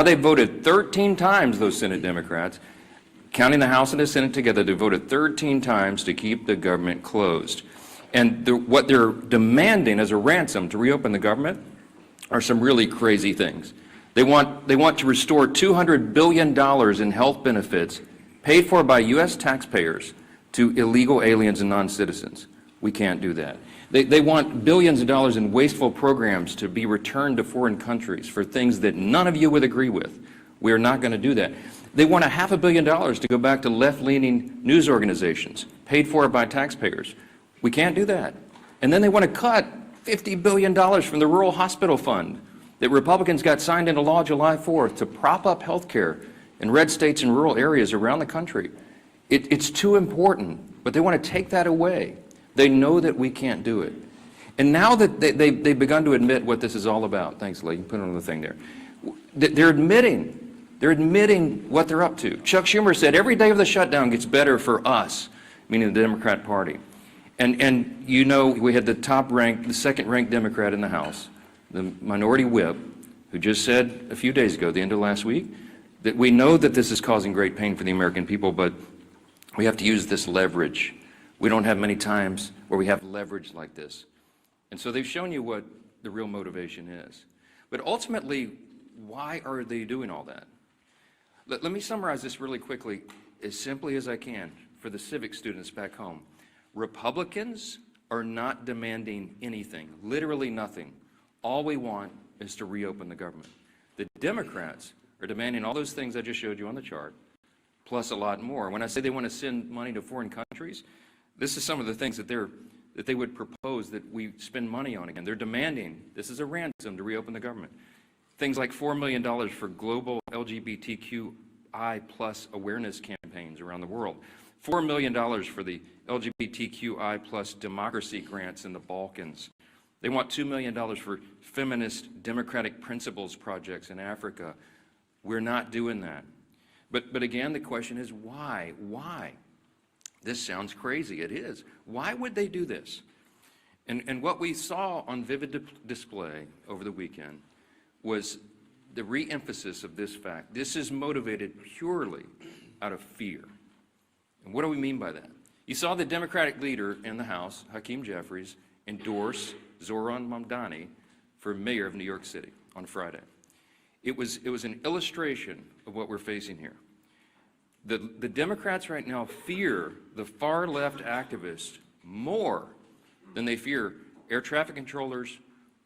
they voted 13 times, those Senate Democrats, counting the House and the Senate together, they voted 13 times to keep the government closed. And what they're demanding as a ransom to reopen the government are some really crazy things. They want to restore $200 billion in health benefits paid for by U.S. taxpayers to illegal aliens and non-citizens. We can't do that. They want billions of dollars in wasteful programs to be returned to foreign countries for things that none of you would agree with. We are not going to do that. They want $500 million to go back to left-leaning news organizations paid for by taxpayers. We can't do that. And then they want to cut $50 billion from the Rural Hospital Fund that Republicans got signed into law July 4th to prop up health care in red states and rural areas around the country. It's too important, but they want to take that away. They know that we can't do it. And now that they've begun to admit what this is all about, thanks, Lee, you put it on the thing there. They're admitting what they're up to. Chuck Schumer said every day of the shutdown gets better for us, meaning the Democrat Party. And you know, we had the second-ranked Democrat in the House, the minority whip, who just said a few days ago, the end of last week, that we know that this is causing great pain for the American people, but we have to use this leverage. We don't have many times where we have leverage like this. And so they've shown you what the real motivation is. But ultimately, why are they doing all that? Let me summarize this really quickly, as simply as I can, for the civic students back home. Republicans are not demanding anything, literally nothing. All we want is to reopen the government. The Democrats are demanding all those things I just showed you on the chart, plus a lot more. When I say they want to send money to foreign countries, this is some of the things that they would propose that we spend money on again. They're demanding, this is a ransom to reopen the government. Things like $4 million for global LGBTQI plus awareness campaigns around the world. $4 million for the LGBTQI plus democracy grants in the Balkans. They want $2 million for feminist democratic principles projects in Africa. We're not doing that. But again, the question is why? Why? This sounds crazy. It is. Why would they do this? And what we saw on vivid display over the weekend was the re-emphasis of this fact. This is motivated purely out of fear. And what do we mean by that? You saw the Democratic leader in the House, Hakeem Jeffries, endorse Zohran Mamdani for mayor of New York City on Friday. It was an illustration of what we're facing here. The Democrats right now fear the far-left activists more than they fear air traffic controllers,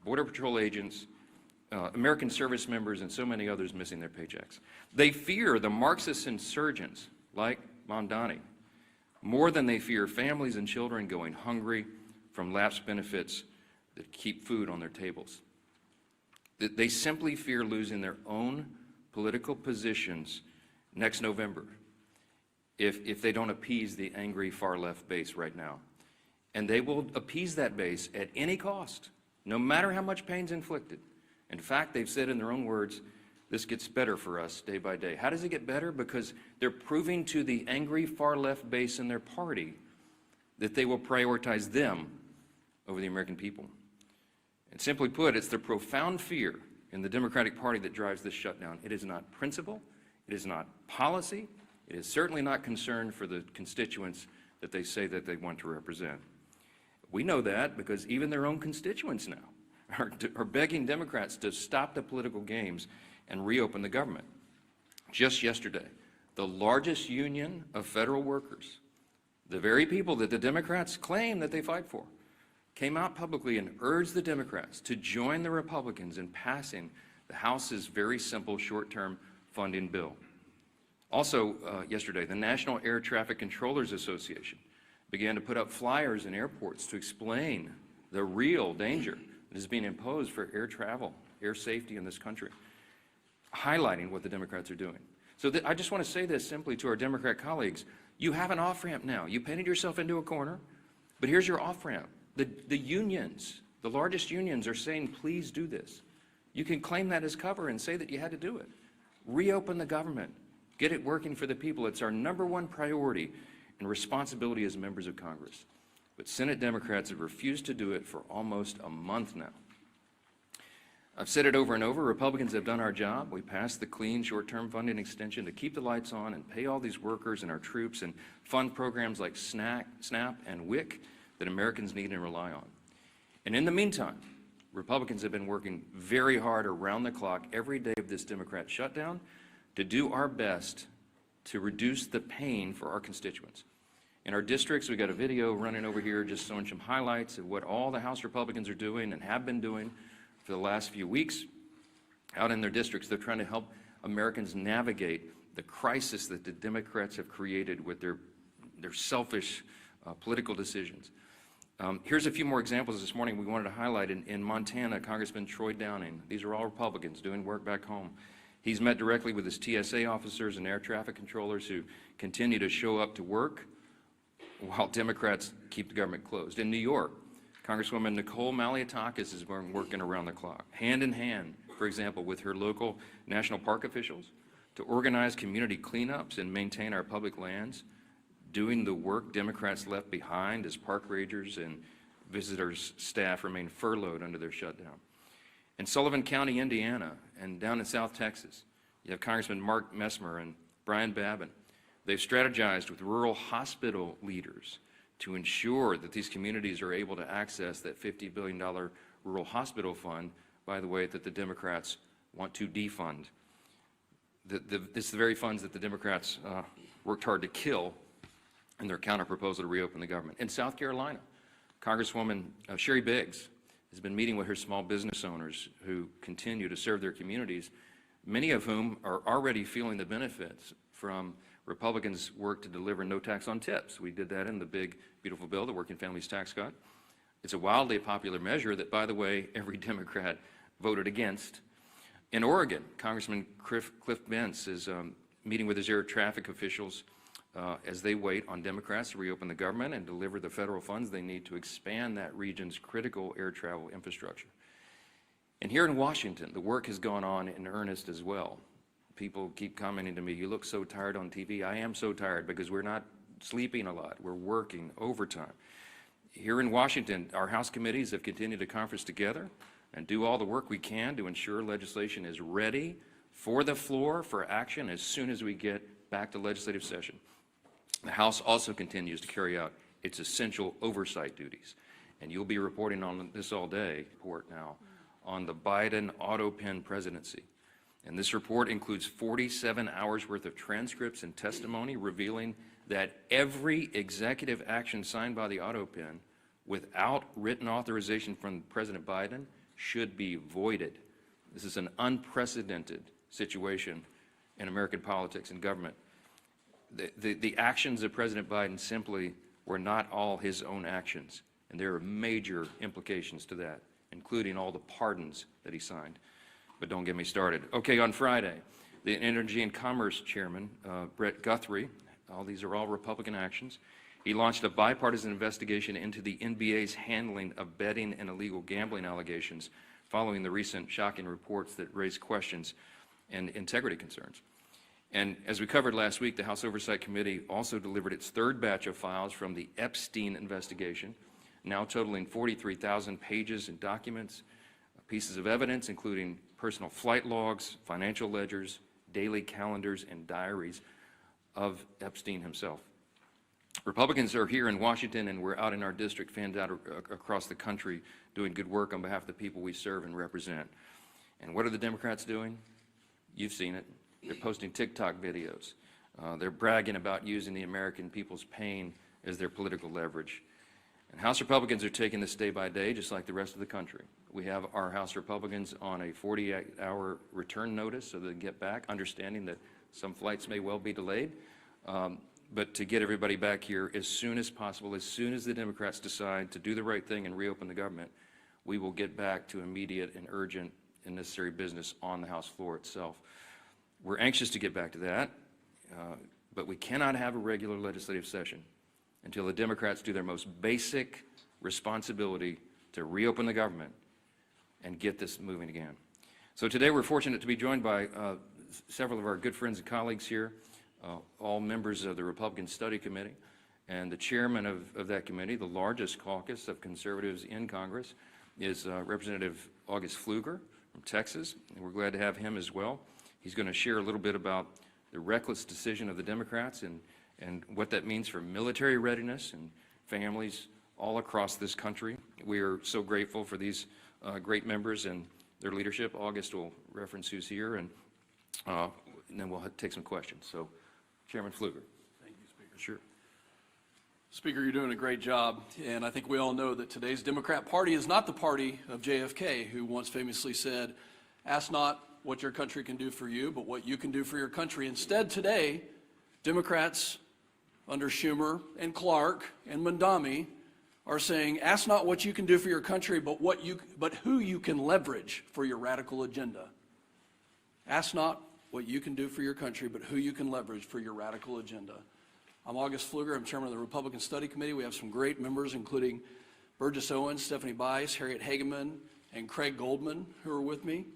Border Patrol agents, American service members, and so many others missing their paychecks. They fear the Marxist insurgents like Mamdani more than they fear families and children going hungry from lapsed benefits that keep food on their tables. They simply fear losing their own political positions next November if they don't appease the angry far-left base right now. And they will appease that base at any cost, no matter how much pain's inflicted. In fact, they've said in their own words, this gets better for us day by day. How does it get better? Because they're proving to the angry far-left base in their party that they will prioritize them over the American people. And simply put, it's the profound fear in the Democratic Party that drives this shutdown. It is not principle, it is not policy, it is certainly not concern for the constituents that they say that they want to represent. We know that because even their own constituents now are begging Democrats to stop the political games and reopen the government. Just yesterday, the largest union of federal workers, the very people that the Democrats claim that they fight for, came out publicly and urged the Democrats to join the Republicans in passing the House's very simple short-term funding bill. Also, yesterday, the National Air Traffic Controllers Association began to put up flyers in airports to explain the real danger that is being imposed for air travel, air safety in this country, highlighting what the Democrats are doing. So I just want to say this simply to our Democrat colleagues. You have an off-ramp now. You painted yourself into a corner, but here's your off-ramp. The unions, the largest unions are saying, please do this. You can claim that as cover and say that you had to do it. Reopen the government. Get it working for the people. It's our #1 priority and responsibility as members of Congress. But Senate Democrats have refused to do it for almost a month now. I've said it over and over, Republicans have done our job. We passed the clean short-term funding extension to keep the lights on and pay all these workers and our troops and fund programs like SNAP and WIC that Americans need and rely on. And in the meantime, Republicans have been working very hard around the clock every day of this Democrat shutdown to do our best to reduce the pain for our constituents. In our districts, we've got a video running over here just showing some highlights of what all the House Republicans are doing and have been doing for the last few weeks. Out in their districts, they're trying to help Americans navigate the crisis that the Democrats have created with their selfish political decisions. Here's a few more examples this morning we wanted to highlight. In Montana, Congressman Troy Downing, these are all Republicans doing work back home. He's met directly with his TSA officers and air traffic controllers who continue to show up to work while Democrats keep the government closed. In New York, Congresswoman Nicole Maliotakis has been working around the clock, hand in hand, for example, with her local national park officials to organize community cleanups and maintain our public lands, doing the work Democrats left behind as park rangers and visitors' staff remain furloughed under their shutdown. In Sullivan County, Indiana, and down in South Texas, you have Congressman Mark Messmer and Brian Babin. They've strategized with rural hospital leaders to ensure that these communities are able to access that $50 billion rural hospital fund, by the way, that the Democrats want to defund. It's the very funds that the Democrats worked hard to kill in their counterproposal to reopen the government. In South Carolina, Congresswoman Sherry Biggs has been meeting with her small business owners who continue to serve their communities, many of whom are already feeling the benefits from Republicans' work to deliver no tax on tips. We did that in the big, beautiful bill, the Working Families Tax Cut. It's a wildly popular measure that, by the way, every Democrat voted against. In Oregon, Congressman Cliff Bentz is meeting with his air traffic officials as they wait on Democrats to reopen the government and deliver the federal funds they need to expand that region's critical air travel infrastructure. And here in Washington, the work has gone on in earnest as well. People keep commenting to me, you look so tired on TV. I am so tired because we're not sleeping a lot. We're working overtime. Here in Washington, our House committees have continued to conference together and do all the work we can to ensure legislation is ready for the floor for action as soon as we get back to legislative session. The House also continues to carry out its essential oversight duties. And you'll be reporting on this all day, report now, on the Biden auto pen presidency. And this report includes 47 hours worth of transcripts and testimony revealing that every executive action signed by the auto pen without written authorization from President Biden should be voided. This is an unprecedented situation in American politics and government. The actions of President Biden simply were not all his own actions, and there are major implications to that, including all the pardons that he signed. But don't get me started. Okay, on Friday, the Energy and Commerce Chairman, Brett Guthrie, these are all Republican actions, he launched a bipartisan investigation into the NBA's handling of betting and illegal gambling allegations following the recent shocking reports that raised questions and integrity concerns. And as we covered last week, the House Oversight Committee also delivered its third batch of files from the Epstein investigation, now totaling 43,000 pages and documents, pieces of evidence, including personal flight logs, financial ledgers, daily calendars, and diaries of Epstein himself. Republicans are here in Washington, and we're out in our district, fanned out across the country, doing good work on behalf of the people we serve and represent. And what are the Democrats doing? You've seen it. They're posting TikTok videos. They're bragging about using the American people's pain as their political leverage. And House Republicans are taking this day by day, just like the rest of the country. We have our House Republicans on a 48-hour return notice so they can get back, understanding that some flights may well be delayed. But to get everybody back here as soon as possible, as soon as the Democrats decide to do the right thing and reopen the government, we will get back to immediate and urgent and necessary business on the House floor itself. We're anxious to get back to that, but we cannot have a regular legislative session until the Democrats do their most basic responsibility to reopen the government and get this moving again. So today we're fortunate to be joined by several of our good friends and colleagues here, all members of the Republican Study Committee, and the chairman of that committee, the largest caucus of conservatives in Congress, is Representative August Pfluger, from Texas, and we're glad to have him as well. He's going to share a little bit about the reckless decision of the Democrats and what that means for military readiness and families all across this country. We are so grateful for these great members and their leadership. August will reference who's here, and then we'll take some questions. So, Chairman Pfluger. Thank you, Speaker. Sure. Speaker, you're doing a great job, and I think we all know that today's Democrat Party is not the party of JFK, who once famously said, "Ask not what your country can do for you, but what you can do for your country." Instead, today, Democrats under Schumer and Clark and Mondami are saying, "Ask not what you can do for your country, but who you can leverage for your radical agenda." Ask not what you can do for your country, but who you can leverage for your radical agenda. I'm August Pfluger. I'm chairman of the Republican Study Committee. We have some great members, including Burgess Owens, Stephanie Bice, Harriet Hageman, and Craig Goldman, who are with me.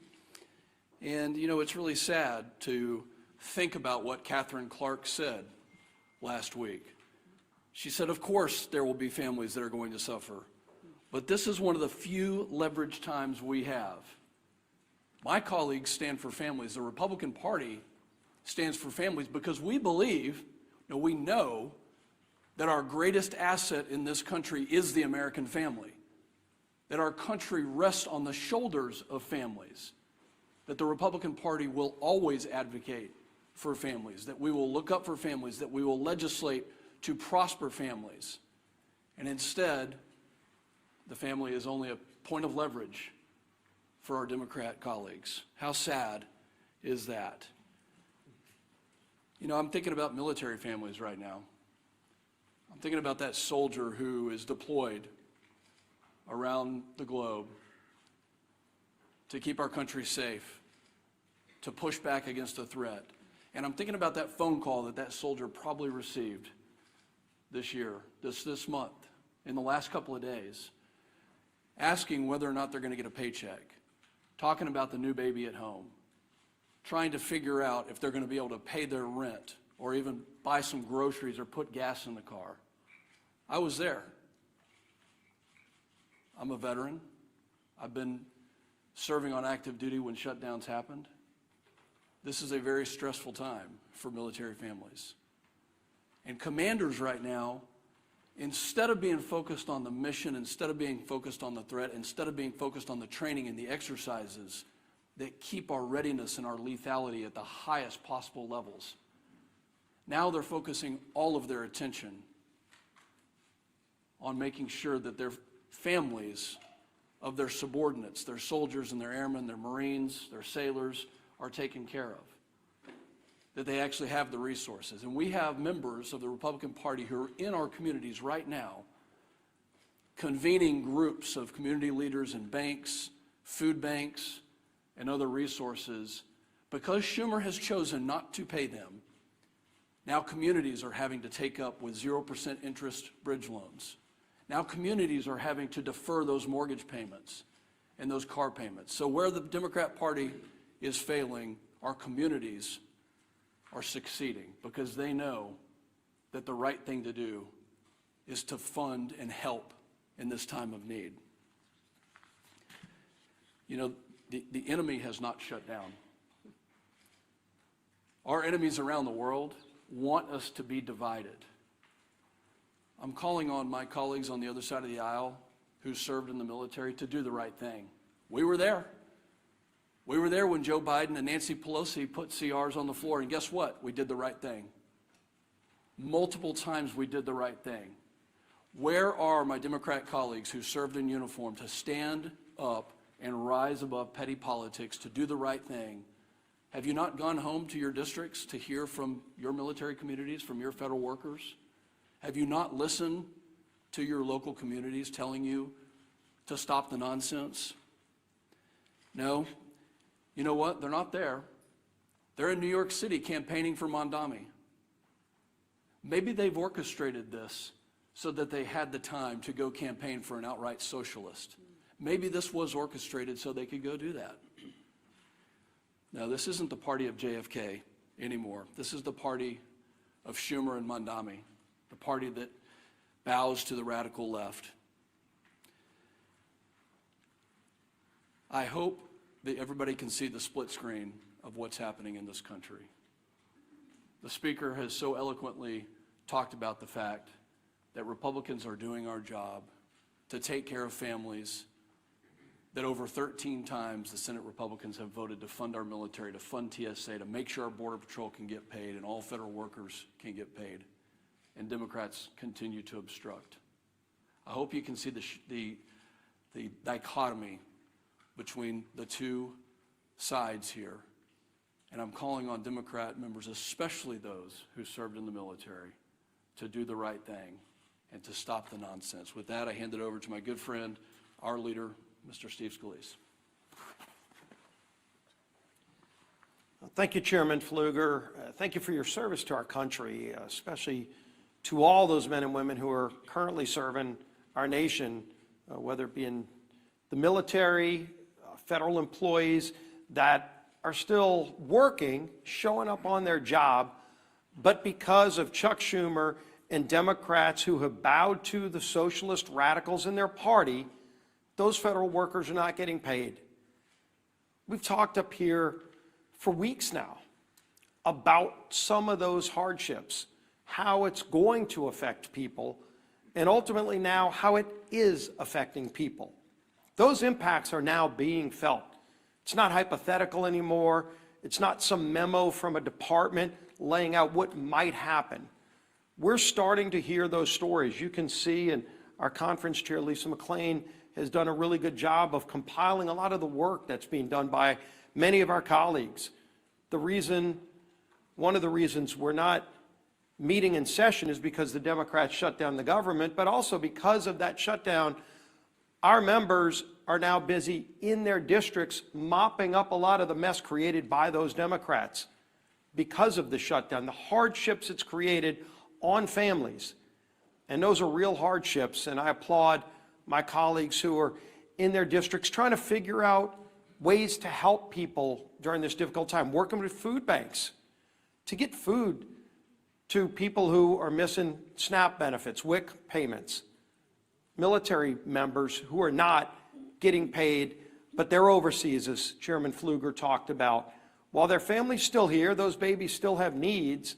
And, you know, it's really sad to think about what Catherine Clark said last week. She said, of course, there will be families that are going to suffer, but this is one of the few leverage times we have. My colleagues stand for families. The Republican Party stands for families because we believe, we know that our greatest asset in this country is the American family, that our country rests on the shoulders of families, that the Republican Party will always advocate for families, that we will look up for families, that we will legislate to prosper families. And instead, the family is only a point of leverage for our Democrat colleagues. How sad is that? You know, I'm thinking about military families right now. I'm thinking about that soldier who is deployed around the globe to keep our country safe, to push back against a threat. And I'm thinking about that phone call that soldier probably received this year, this month, in the last couple of days, asking whether or not they're going to get a paycheck, talking about the new baby at home, trying to figure out if they're going to be able to pay their rent or even buy some groceries or put gas in the car. I was there. I'm a veteran. I've been serving on active duty when shutdowns happened. This is a very stressful time for military families. And commanders right now, instead of being focused on the mission, instead of being focused on the threat, instead of being focused on the training and the exercises that keep our readiness and our lethality at the highest possible levels, now they're focusing all of their attention on making sure that their families of their subordinates, their soldiers and their airmen, their Marines, their sailors, are taken care of, that they actually have the resources. And we have members of the Republican Party who are in our communities right now convening groups of community leaders and banks, food banks, and other resources. Because Schumer has chosen not to pay them, now communities are having to take up with 0% interest bridge loans. Now communities are having to defer those mortgage payments and those car payments. So where the Democrat Party is failing, our communities are succeeding because they know that the right thing to do is to fund and help in this time of need. You know, the enemy has not shut down. Our enemies around the world want us to be divided. I'm calling on my colleagues on the other side of the aisle who served in the military to do the right thing. We were there. We were there when Joe Biden and Nancy Pelosi put CRs on the floor, and guess what? We did the right thing. Multiple times we did the right thing. Where are my Democrat colleagues who served in uniform to stand up and rise above petty politics, to do the right thing? Have you not gone home to your districts to hear from your military communities, from your federal workers? Have you not listened to your local communities telling you to stop the nonsense? No. You know what? They're not there. They're in New York City campaigning for Mondami. Maybe they've orchestrated this so that they had the time to go campaign for an outright socialist. Maybe this was orchestrated so they could go do that. No, this isn't the party of JFK anymore. This is the party of Schumer and Mondami, the party that bows to the radical left. I hope everybody can see the split screen of what's happening in this country. The Speaker has so eloquently talked about the fact that Republicans are doing our job to take care of families, that over 13 times the Senate Republicans have voted to fund our military, to fund TSA, to make sure our Border Patrol can get paid and all federal workers can get paid, and Democrats continue to obstruct. I hope you can see the dichotomy between the two sides here. And I'm calling on Democrat members, especially those who served in the military, to do the right thing and to stop the nonsense. With that, I hand it over to my good friend, our leader, Mr. Steve Scalise. Thank you, Chairman Pfluger. Thank you for your service to our country, especially to all those men and women who are currently serving our nation, whether it be in the military, federal employees that are still working, showing up on their job, but because of Chuck Schumer and Democrats who have bowed to the socialist radicals in their party, those federal workers are not getting paid. We've talked up here for weeks now about some of those hardships, how it's going to affect people, and ultimately now how it is affecting people. Those impacts are now being felt. It's not hypothetical anymore. It's not some memo from a department laying out what might happen. We're starting to hear those stories. You can see, and our conference chair, Lisa McClain, has done a really good job of compiling a lot of the work that's being done by many of our colleagues. One of the reasons we're not meeting in session is because the Democrats shut down the government, but also because of that shutdown, our members are now busy in their districts mopping up a lot of the mess created by those Democrats because of the shutdown, the hardships it's created on families. And those are real hardships, and I applaud my colleagues who are in their districts trying to figure out ways to help people during this difficult time, working with food banks to get food to people who are missing SNAP benefits, WIC payments, military members who are not getting paid, but they're overseas, as Chairman Pfluger talked about. While their family's still here, those babies still have needs,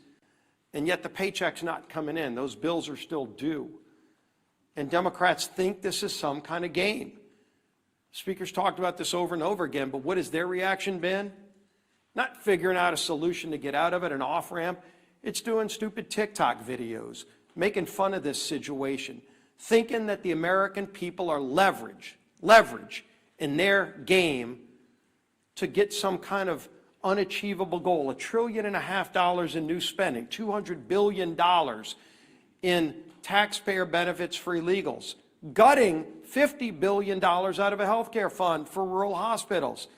and yet the paycheck's not coming in. Those bills are still due. And Democrats think this is some kind of game. Speakers talked about this over and over again, but what has their reaction been? Not figuring out a solution to get out of it, an off-ramp. It's doing stupid TikTok videos, making fun of this situation, thinking that the American people are leverage in their game to get some kind of unachievable goal, $1.5 trillion in new spending, $200 billion in taxpayer benefits for illegals, gutting $50 billion out of a health care fund for rural hospitals.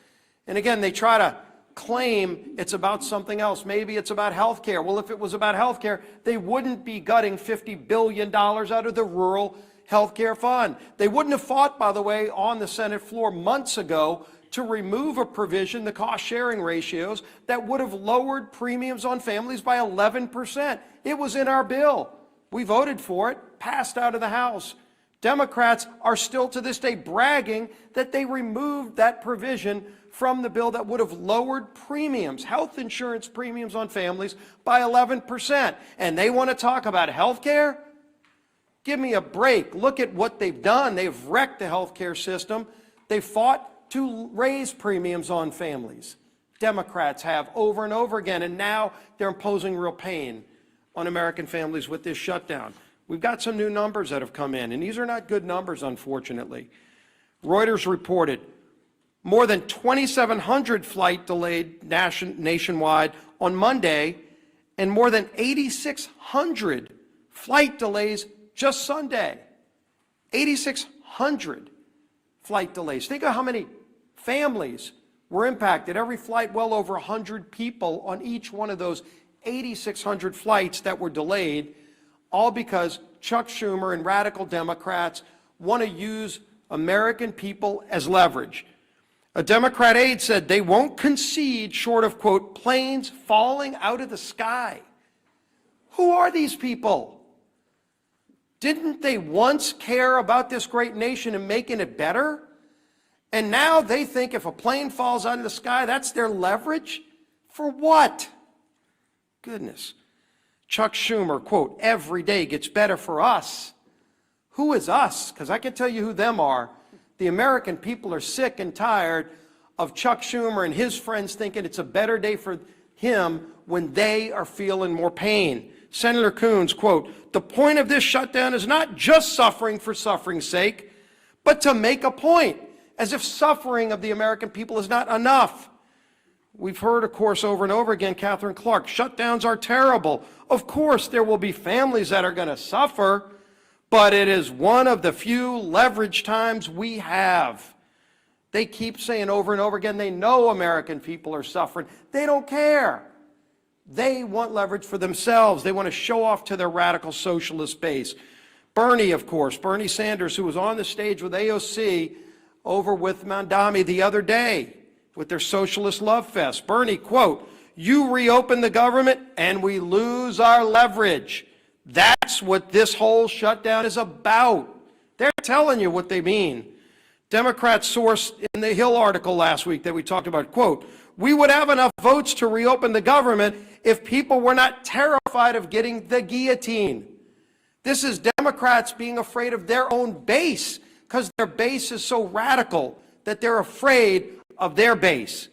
And again, they try to claim it's about something else. Maybe it's about health care. Well, if it was about health care, they wouldn't be gutting $50 billion out of the rural health care fund. They wouldn't have fought, by the way, on the Senate floor months ago to remove a provision, the cost-sharing ratios, that would have lowered premiums on families by 11%. It was in our bill. We voted for it, passed out of the House. Democrats are still to this day bragging that they removed that provision from the bill that would have lowered premiums, health insurance premiums on families by 11%. And they want to talk about health care? Give me a break. Look at what they've done. They've wrecked the health care system. They fought to raise premiums on families. Democrats have over and over again, and now they're imposing real pain on American families with this shutdown. We've got some new numbers that have come in, and these are not good numbers, unfortunately. Reuters reported more than 2,700 flight delayed nationwide on Monday, and more than 8,600 flight delays just Sunday. 8,600 flight delays. Think of how many families were impacted. Every flight, well over 100 people on each one of those 8,600 flights that were delayed, all because Chuck Schumer and radical Democrats want to use American people as leverage. A Democrat aide said they won't concede short of, quote, planes falling out of the sky. Who are these people? Didn't they once care about this great nation and making it better? And now they think if a plane falls out of the sky, that's their leverage? For what? Goodness. Chuck Schumer, quote, every day gets better for us. Who is us? Because I can tell you who them are. The American people are sick and tired of Chuck Schumer and his friends thinking it's a better day for him when they are feeling more pain. Senator Coons, quote, the point of this shutdown is not just suffering for suffering's sake, but to make a point, as if suffering of the American people is not enough. We've heard, of course, over and over again, Catherine Clark, shutdowns are terrible. Of course, there will be families that are going to suffer, but it is one of the few leverage times we have. They keep saying over and over again, they know American people are suffering. They don't care. They want leverage for themselves. They want to show off to their radical socialist base. Bernie, of course, Bernie Sanders, who was on the stage with AOC over with Mandami the other day with their socialist love fest. Bernie, quote, you reopen the government and we lose our leverage. That's what this whole shutdown is about. They're telling you what they mean. Democrat source in the Hill article last week that we talked about, quote, we would have enough votes to reopen the government if people were not terrified of getting the guillotine. This is Democrats being afraid of their own base because their base is so radical that they're afraid of their base.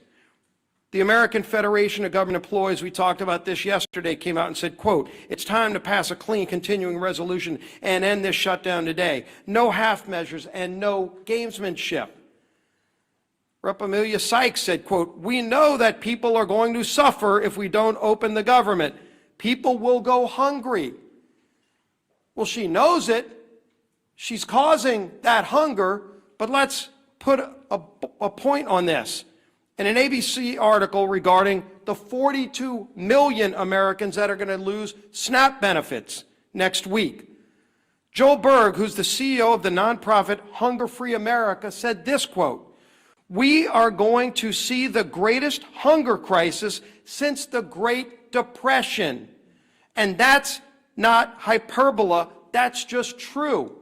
The American Federation of Government Employees, we talked about this yesterday, came out and said, quote, it's time to pass a clean continuing resolution and end this shutdown today. No half measures and no gamesmanship. Rep. Amelia Sykes said, quote, we know that people are going to suffer if we don't open the government. People will go hungry. Well, she knows it. She's causing that hunger, but let's put a point on this. In an ABC article regarding the 42 million Americans that are going to lose SNAP benefits next week, Joel Berg, who's the CEO of the nonprofit Hunger Free America, said this, quote, we are going to see the greatest hunger crisis since the Great Depression. And that's not hyperbole, that's just true.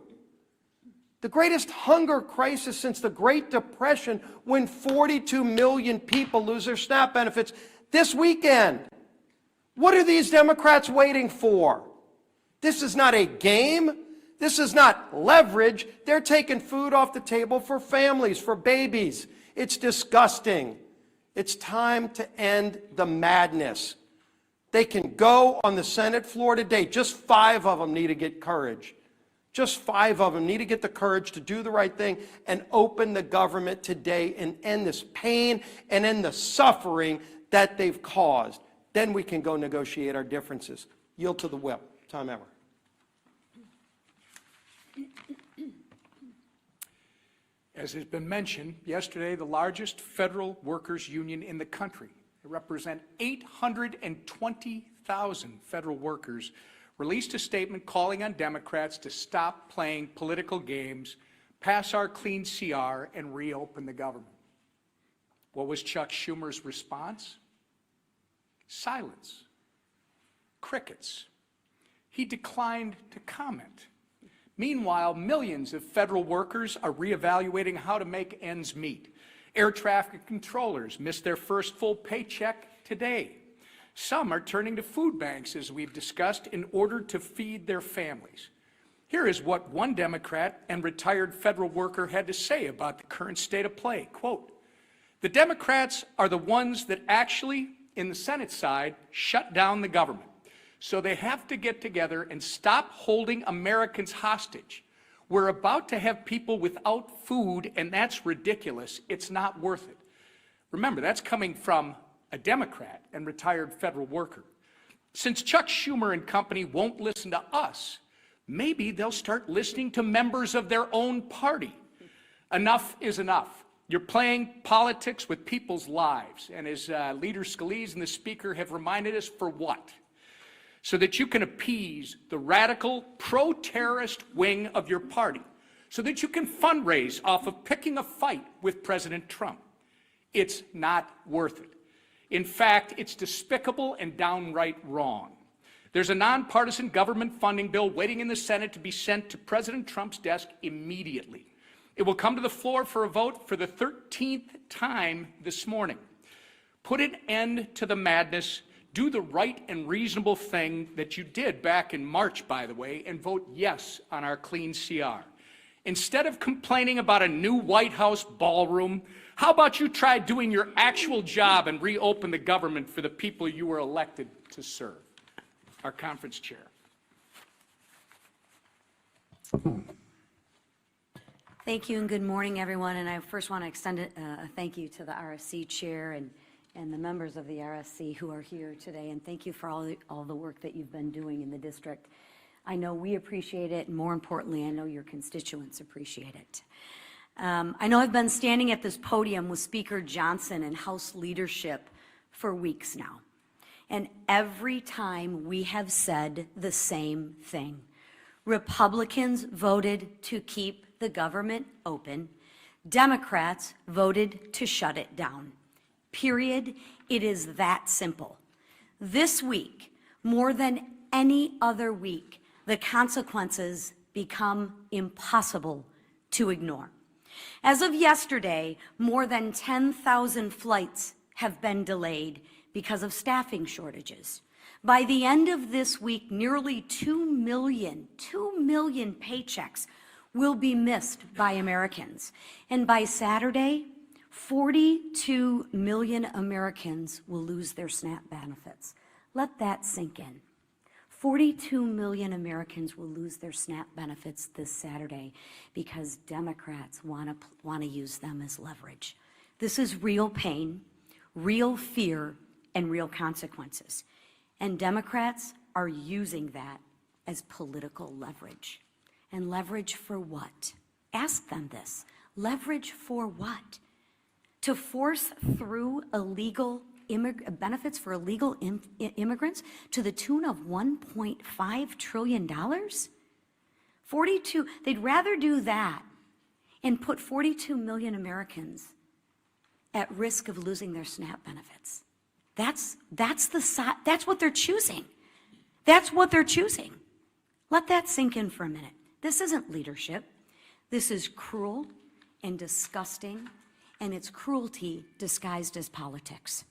The greatest hunger crisis since the Great Depression, when 42 million people lose their SNAP benefits this weekend. What are these Democrats waiting for? This is not a game. This is not leverage. They're taking food off the table for families, for babies. It's disgusting. It's time to end the madness. They can go on the Senate floor today. Just 5 of them need to get courage. Just 5 of them need to get the courage to do the right thing and open the government today and end this pain and end the suffering that they've caused. Then we can go negotiate our differences. Yield to the whip. Tom Emmer. As has been mentioned, yesterday the largest federal workers union in the country, they represent 820,000 federal workers, released a statement calling on Democrats to stop playing political games, pass our clean CR, and reopen the government. What was Chuck Schumer's response? Silence. Crickets. He declined to comment. Meanwhile, millions of federal workers are reevaluating how to make ends meet. Air traffic controllers missed their first full paycheck today. Some are turning to food banks, as we've discussed, in order to feed their families. Here is what one Democrat and retired federal worker had to say about the current state of play. Quote, the Democrats are the ones that actually, in the Senate side, shut down the government. So they have to get together and stop holding Americans hostage. We're about to have people without food, and that's ridiculous. It's not worth it. Remember, that's coming from a Democrat and retired federal worker. Since Chuck Schumer and company won't listen to us, maybe they'll start listening to members of their own party. Enough is enough. You're playing politics with people's lives, and as Leader Scalise and the Speaker have reminded us, for what? So that you can appease the radical pro-terrorist wing of your party, so that you can fundraise off of picking a fight with President Trump. It's not worth it. In fact, it's despicable and downright wrong. There's a nonpartisan government funding bill waiting in the Senate to be sent to President Trump's desk immediately. It will come to the floor for a vote for the 13th time this morning. Put an end to the madness. Do the right and reasonable thing that you did back in March, by the way, and vote yes on our clean CR. Instead of complaining about a new White House ballroom, how about you try doing your actual job and reopen the government for the people you were elected to serve? Our conference chair. Thank you and good morning, everyone. And I first want to extend a thank you to the RSC chair and the members of the RSC who are here today. And thank you for all the work that you've been doing in the district. I know we appreciate it, and more importantly, I know your constituents appreciate it. I know I've been standing at this podium with Speaker Johnson and House leadership for weeks now. And every time we have said the same thing. Republicans voted to keep the government open. Democrats voted to shut it down. Period. It is that simple. This week, more than any other week, the consequences become impossible to ignore. As of yesterday, more than 10,000 flights have been delayed because of staffing shortages. By the end of this week, nearly 2 million paychecks will be missed by Americans. And by Saturday, 42 million Americans will lose their SNAP benefits. Let that sink in. 42 million Americans will lose their SNAP benefits this Saturday because Democrats want to use them as leverage. This is real pain, real fear, and real consequences. And Democrats are using that as political leverage. And leverage for what? Ask them this. Leverage for what? To force through illegal benefits for illegal immigrants to the tune of $1.5 trillion? 42, they'd rather do that and put 42 million Americans at risk of losing their SNAP benefits. That's what they're choosing. That's what they're choosing. Let that sink in for a minute. This isn't leadership. This is cruel and disgusting, and it's cruelty disguised as politics.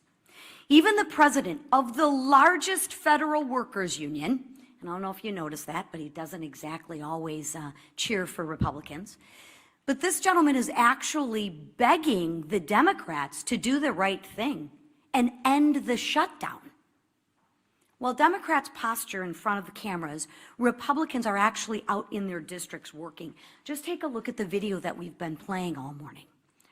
Even the president of the largest federal workers union, and I don't know if you noticed that, but he doesn't exactly always cheer for Republicans, but this gentleman is actually begging the Democrats to do the right thing and end the shutdown. While Democrats posture in front of the cameras, Republicans are actually out in their districts working. Just take a look at the video that we've been playing all morning,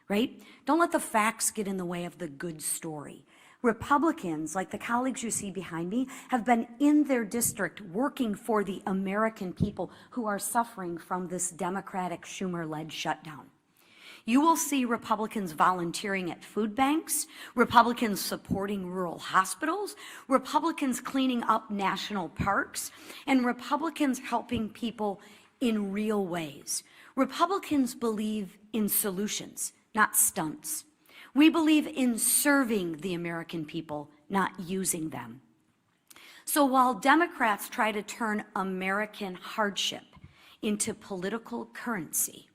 right? Don't let the facts get in the way of the good story. Republicans, like the colleagues you see behind me, have been in their district working for the American people who are suffering from this Democratic Schumer-led shutdown. You will see Republicans volunteering at food banks, Republicans supporting rural hospitals, Republicans cleaning up national parks, and Republicans helping people in real ways. Republicans believe in solutions, not stunts. We believe in serving the American people, not using them. So while Democrats try to turn American hardship into political currency,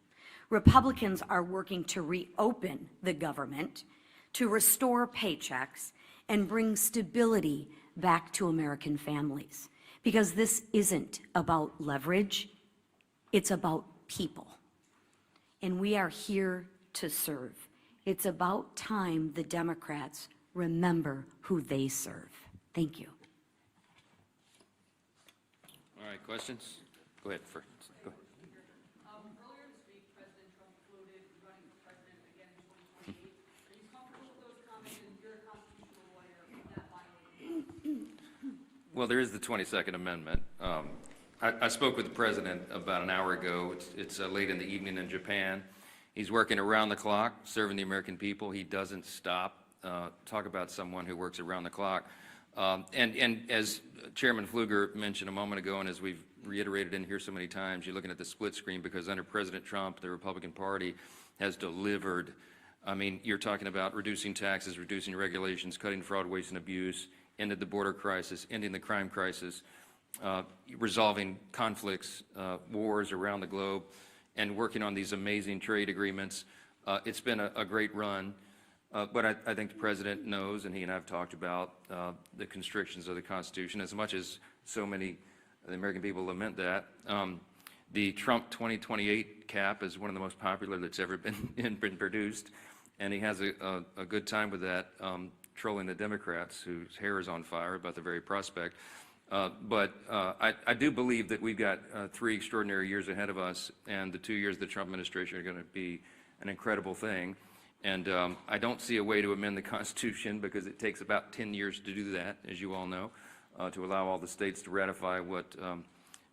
Republicans are working to reopen the government, to restore paychecks, and bring stability back to American families. Because this isn't about leverage, it's about people. And we are here to serve. It's about time the Democrats remember who they serve. Thank you. All right, questions? Go ahead first. Go ahead. Earlier this week, President Trump floated running for president again in 2028. Are you comfortable with those comments, and you're a constitutional lawyer, with that violating? Well, there is the 22nd Amendment. I spoke with the president about an hour ago. It's late in the evening in Japan. He's working around the clock, serving the American people. He doesn't stop. Talk about someone who works around the clock. And as Chairman Pfluger mentioned a moment ago, and as we've reiterated in here so many times, you're looking at the split screen because under President Trump, the Republican Party has delivered. I mean, you're talking about reducing taxes, reducing regulations, cutting fraud, waste, and abuse, ended the border crisis, ending the crime crisis, resolving conflicts, wars around the globe. and working on these amazing trade agreements. It's been a great run. But I think the President knows, and he and I have talked about the constrictions of the Constitution, as much as so many of the American people lament that. The Trump 2028 cap is one of the most popular that's ever been produced, and he has a good time with that, trolling the Democrats whose hair is on fire about the very prospect. But I do believe that we've got 3 extraordinary years ahead of us, and the 2 years of the Trump administration are going to be an incredible thing. And I don't see a way to amend the Constitution because it takes about 10 years to do that, as you all know, to allow all the states to ratify what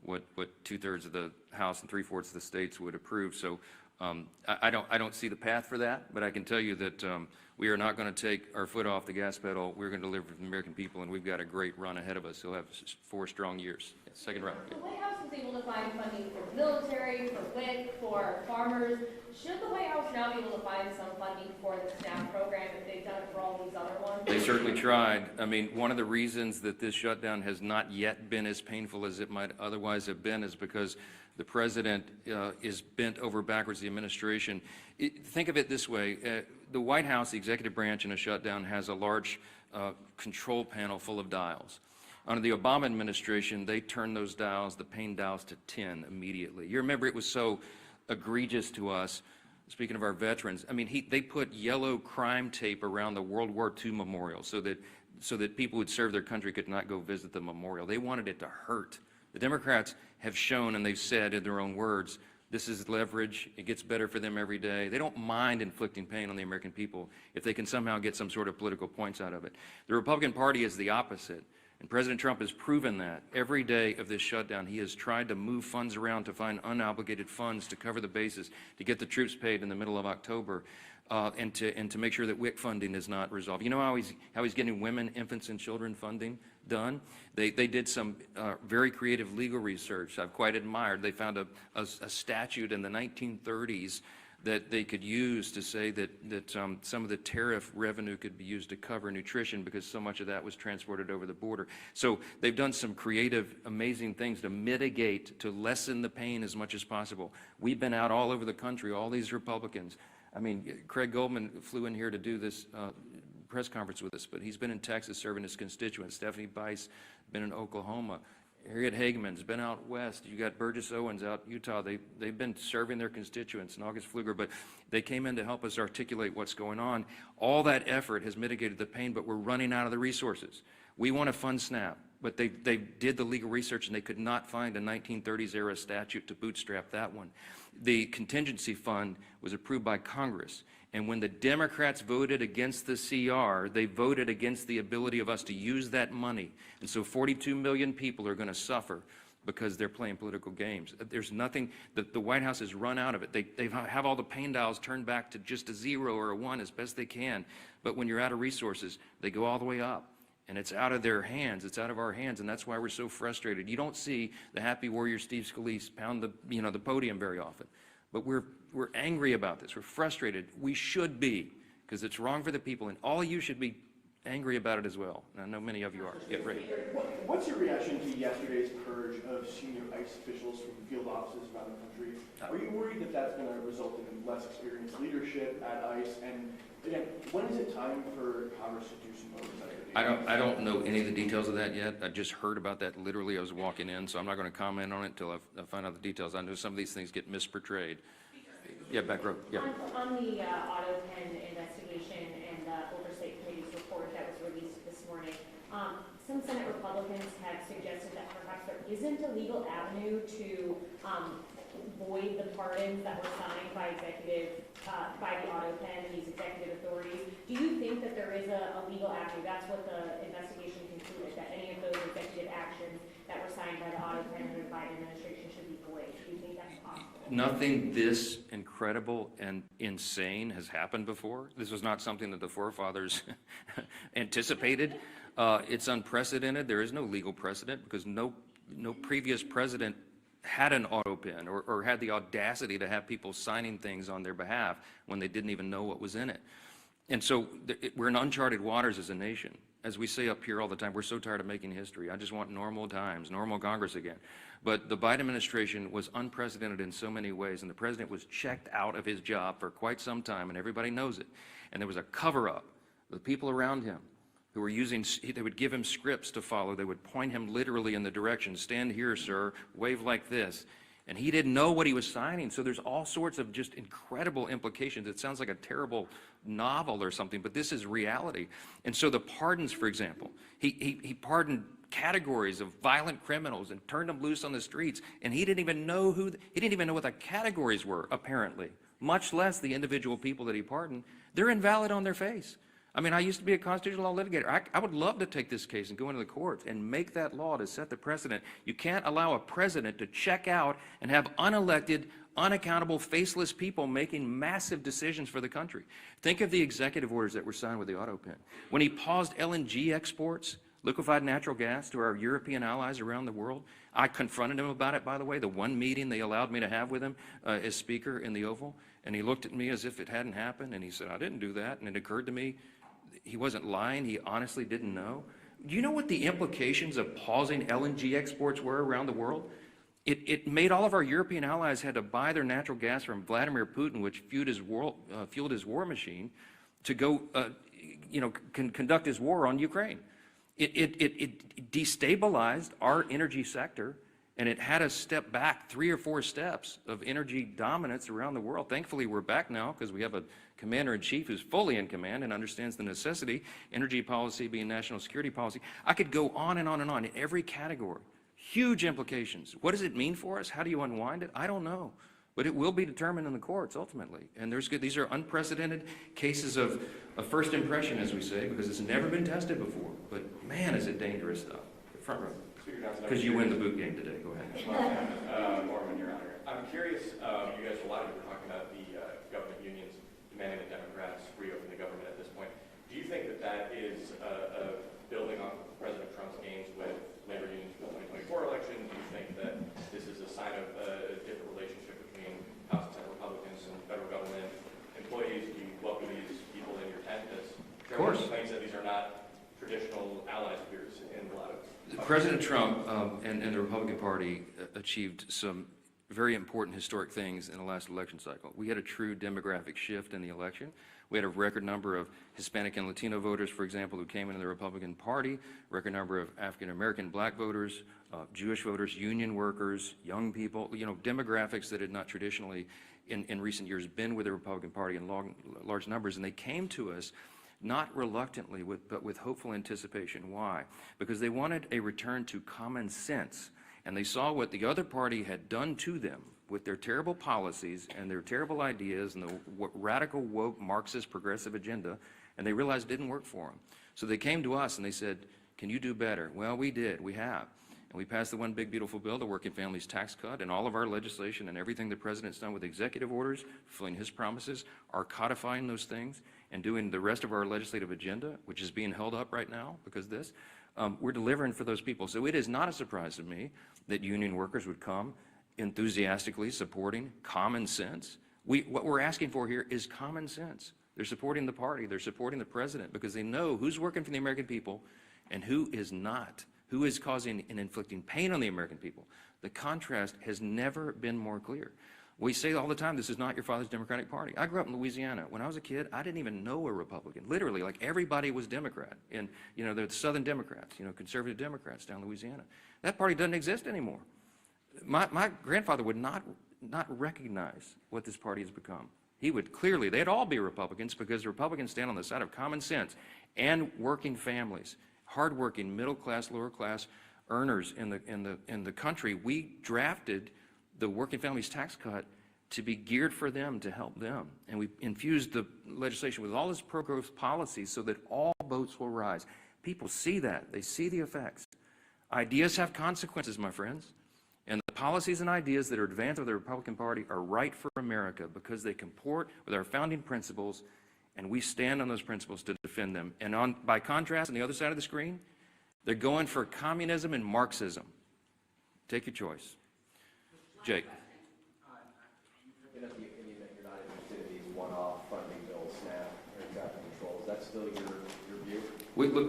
2/3 of the House and 3/4 of the states would approve. So I don't see the path for that, but I can tell you that we are not going to take our foot off the gas pedal. We're going to deliver for the American people, and we've got a great run ahead of us. We'll have 4 strong years. Yeah, second round. The White House was able to find funding for the military, for WIC, for farmers. Should the White House now be able to find some funding for the SNAP program if they've done it for all these other ones? They certainly tried. I mean, one of the reasons that this shutdown has not yet been as painful as it might otherwise have been is because the President is bent over backwards, the administration. Think of it this way. The White House, the executive branch in a shutdown, has a large control panel full of dials. Under the Obama administration, they turned those dials, the pain dials, to 10 immediately. You remember it was so egregious to us, speaking of our veterans. I mean, they put yellow crime tape around the World War II memorial so that people who would serve their country could not go visit the memorial. They wanted it to hurt. The Democrats have shown, and they've said in their own words, this is leverage. It gets better for them every day. They don't mind inflicting pain on the American people if they can somehow get some sort of political points out of it. The Republican Party is the opposite, and President Trump has proven that. Every day of this shutdown, he has tried to move funds around to find unobligated funds to cover the bases, to get the troops paid in the middle of October, and to make sure that WIC funding is not resolved. You know how he's getting women, infants, and children funding done? They did some very creative legal research I've quite admired. They found a statute in the 1930s that they could use to say that some of the tariff revenue could be used to cover nutrition because so much of that was transported over the border. So they've done some creative, amazing things to mitigate, to lessen the pain as much as possible. We've been out all over the country, all these Republicans. I mean, Craig Goldman flew in here to do this press conference with us, but he's been in Texas serving his constituents. Stephanie Bice been in Oklahoma. Harriet Hageman's been out west. You got Burgess Owens out in Utah. They've been serving their constituents, and August Pfluger, but they came in to help us articulate what's going on. All that effort has mitigated the pain, but we're running out of the resources. We want to fund SNAP, but they did the legal research, and they could not find a 1930s-era statute to bootstrap that one. The contingency fund was approved by Congress, and when the Democrats voted against the CR, they voted against the ability of us to use that money. And so 42 million people are going to suffer because they're playing political games. There's nothing, the White House has run out of it. They have all the pain dials turned back to just a 0 or a 1 as best they can. But when you're out of resources, they go all the way up. And it's out of their hands, it's out of our hands, and that's why we're so frustrated. You don't see the happy warrior Steve Scalise pound the podium very often. But we're angry about this. We're frustrated. We should be, because it's wrong for the people, and all of you should be angry about it as well. And I know many of you are. Yeah, Ray. What's your reaction to yesterday's purge of senior ICE officials from field offices around the country? Are you worried that that's going to result in less experienced leadership at ICE? And again, when is it time for Congress to do some oversight? I don't know any of the details of that yet. I just heard about that literally. I was walking in, so I'm not going to comment on it until I find out the details. I know some of these things get misportrayed. Yeah, back row. Yeah. On the auto pen investigation and the Oversight Committee's report that was released this morning, some Senate Republicans have suggested that perhaps there isn't a legal avenue to void the pardons that were signed by the auto pen and these executive authorities. Do you think that there is a legal avenue? That's what the investigation concluded, that any of those executive actions that were signed by the auto pen and the Biden administration should be void. Do you think that's possible? Nothing this incredible and insane has happened before. This was not something that the forefathers anticipated. It's unprecedented. There is no legal precedent because no previous president had an auto pen or had the audacity to have people signing things on their behalf when they didn't even know what was in it. And so we're in uncharted waters as a nation. As we say up here all the time, we're so tired of making history. I just want normal times, normal Congress again. But the Biden administration was unprecedented in so many ways, and the president was checked out of his job for quite some time, and everybody knows it. And there was a cover-up. The people around him who were they would give him scripts to follow. They would point him literally in the direction, stand here, sir, wave like this. And he didn't know what he was signing. So there's all sorts of just incredible implications. It sounds like a terrible novel or something, but this is reality. And so the pardons, for example, he pardoned categories of violent criminals and turned them loose on the streets. And he didn't even know what the categories were, apparently, much less the individual people that he pardoned. They're invalid on their face. I mean, I used to be a constitutional law litigator. I would love to take this case and go into the courts and make that law to set the precedent. You can't allow a president to check out and have unelected, unaccountable, faceless people making massive decisions for the country. Think of the executive orders that were signed with the auto pen. When he paused LNG exports, liquefied natural gas, to our European allies around the world, I confronted him about it, by the way, the one meeting they allowed me to have with him as Speaker in the Oval. And he looked at me as if it hadn't happened, and he said, I didn't do that. And it occurred to me, he wasn't lying. He honestly didn't know. Do you know what the implications of pausing LNG exports were around the world? It made all of our European allies had to buy their natural gas from Vladimir Putin, which fueled his war machine, to go, conduct his war on Ukraine. It destabilized our energy sector, and it had us step back 3 or 4 steps of energy dominance around the world. Thankfully, we're back now because we have a commander-in-chief who's fully in command and understands the necessity, energy policy being national security policy. I could go on and on and on in every category. Huge implications. What does it mean for us? How do you unwind it? I don't know. But it will be determined in the courts ultimately. And these are unprecedented cases of first impression, as we say, because it's never been tested before. But man, is it dangerous stuff. Front row. Because you win the boot game today. Go ahead. Norman, Your Honor. I'm curious, you guys, a lot of you were talking about the government unions demanding that Democrats reopen the government at this point. Do you think that that is building on President Trump's gains with labor unions for the 2024 election? Do you think that this is a sign of a different relationship between House and Senate Republicans and federal government employees? Do you welcome these people in your tent? Of course. Claims that these are not traditional allies of yours in a lot of... President Trump and the Republican Party achieved some very important historic things in the last election cycle. We had a true demographic shift in the election. We had a record number of Hispanic and Latino voters, for example, who came into the Republican Party, record number of African-American black voters, Jewish voters, union workers, young people, demographics that had not traditionally in recent years been with the Republican Party in large numbers. And they came to us not reluctantly, but with hopeful anticipation. Why? Because they wanted a return to common sense. And they saw what the other party had done to them with their terrible policies and their terrible ideas and the radical, woke, Marxist, progressive agenda, and they realized it didn't work for them. So they came to us and they said, can you do better? Well, we did. We have. And we passed the one big, beautiful bill, the Working Families Tax Cut, and all of our legislation and everything the President's done with executive orders, fulfilling his promises, are codifying those things and doing the rest of our legislative agenda, which is being held up right now because of this. We're delivering for those people. So it is not a surprise to me that union workers would come enthusiastically supporting common sense. What we're asking for here is common sense. They're supporting the party. They're supporting the president because they know who's working for the American people and who is not, who is causing and inflicting pain on the American people. The contrast has never been more clear. We say all the time, this is not your father's Democratic Party. I grew up in Louisiana. When I was a kid, I didn't even know a Republican. Literally, like everybody was Democrat. And, the Southern Democrats, conservative Democrats down in Louisiana. That party doesn't exist anymore. My grandfather would not recognize what this party has become. He would clearly, they'd all be Republicans because the Republicans stand on the side of common sense and working families, hardworking, middle class, lower class earners in the country. We drafted the Working Families Tax Cut to be geared for them, to help them. And we infused the legislation with all this pro-growth policies so that all boats will rise. People see that. They see the effects. Ideas have consequences, my friends. And the policies and ideas that are advanced by the Republican Party are right for America because they comport with our founding principles, and we stand on those principles to defend them. And by contrast, on the other side of the screen, they're going for communism and Marxism. Take your choice. Jake. In the opinion that you're not interested in these one-off funding bills, SNAP, air traffic control, still your view?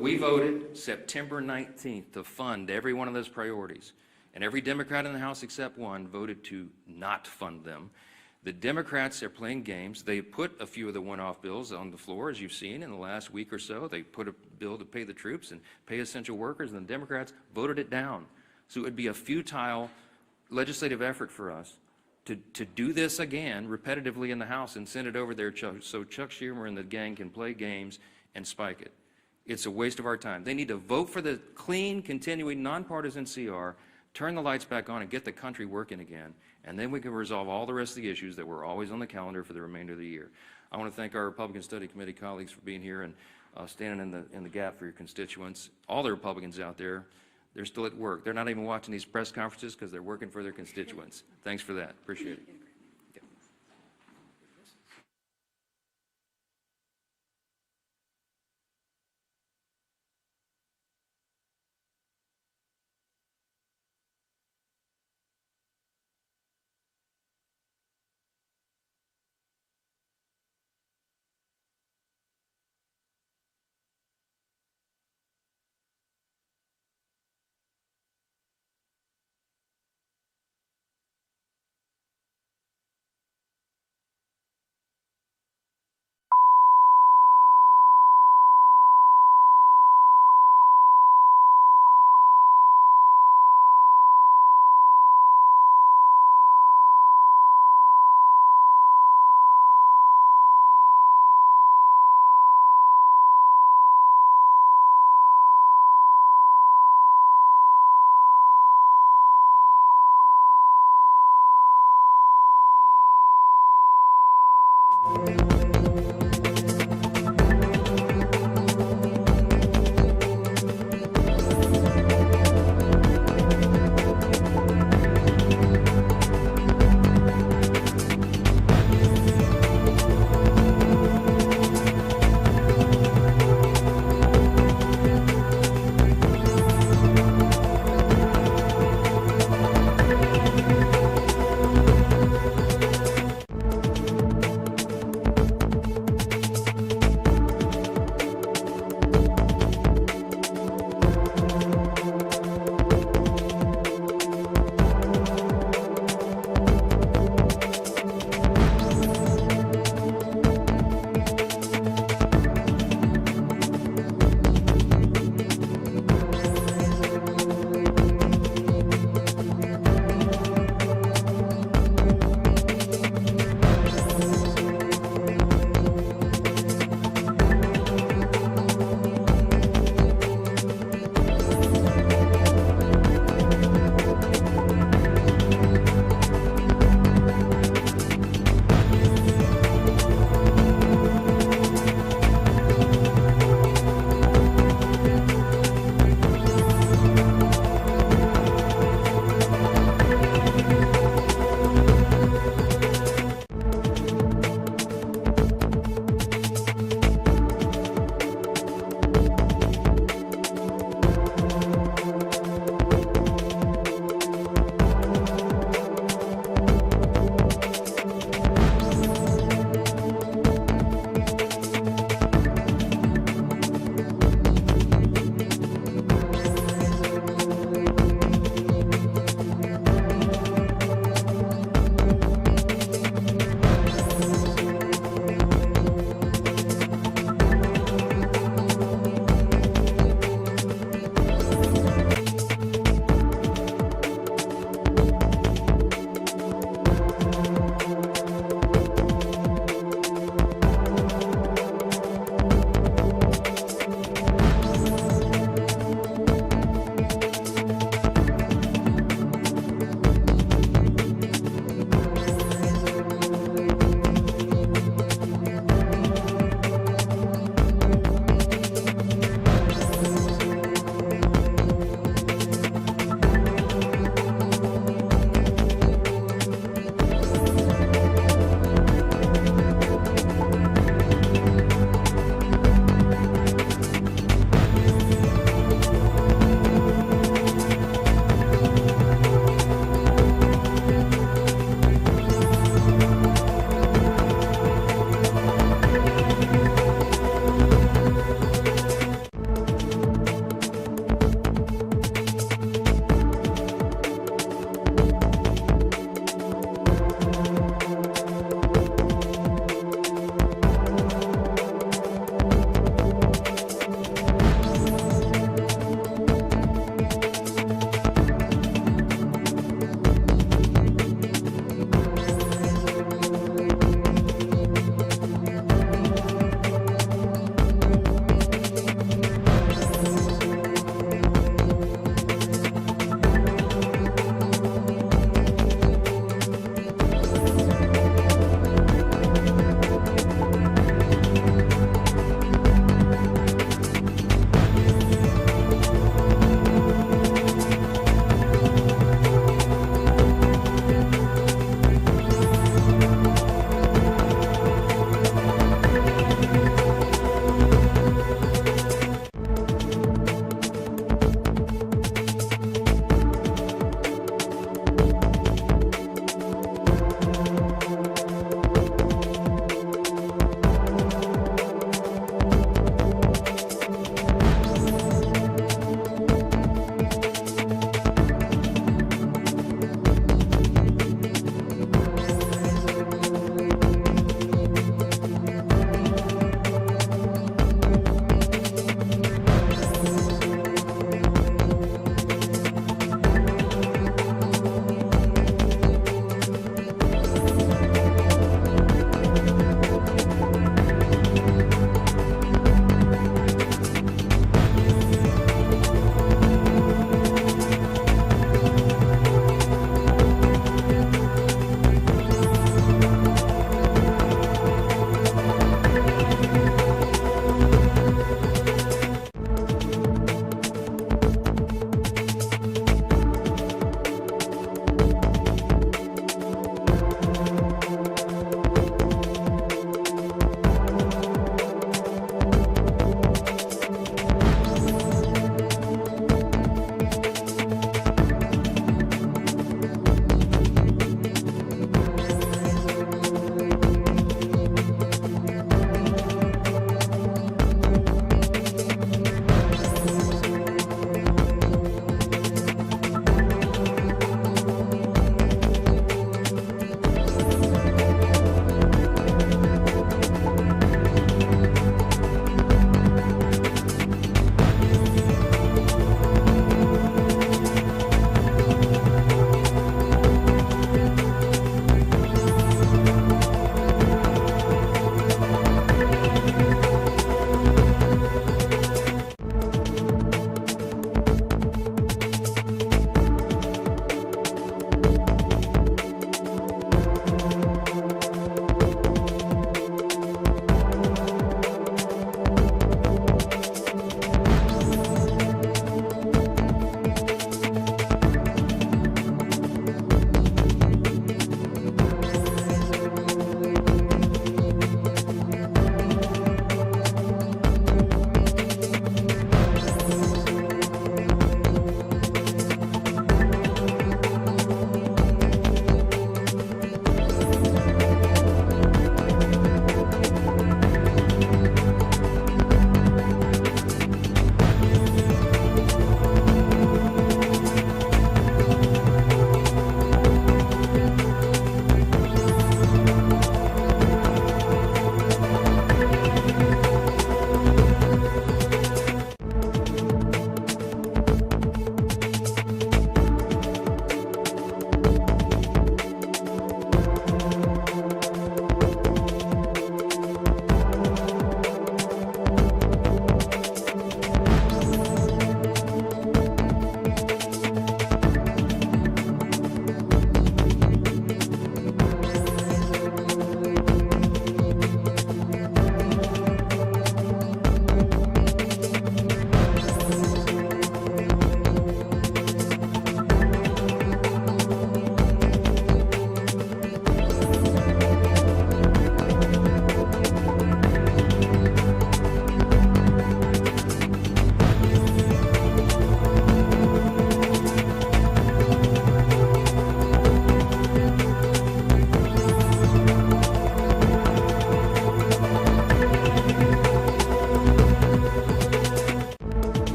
We voted September 19th to fund every one of those priorities. And every Democrat in the House except one voted to not fund them. The Democrats are playing games. They put a few of the one-off bills on the floor, as you've seen in the last week or so. They put a bill to pay the troops and pay essential workers, and the Democrats voted it down. So it would be a futile legislative effort for us to do this again repetitively in the House and send it over there so Chuck Schumer and the gang can play games and spike it. It's a waste of our time. They need to vote for the clean, continuing, nonpartisan CR, turn the lights back on and get the country working again, and then we can resolve all the rest of the issues that were always on the calendar for the remainder of the year. I want to thank our Republican Study Committee colleagues for being here and standing in the gap for your constituents. All the Republicans out there, they're still at work. They're not even watching these press conferences because they're working for their constituents. Thanks for that. Appreciate it.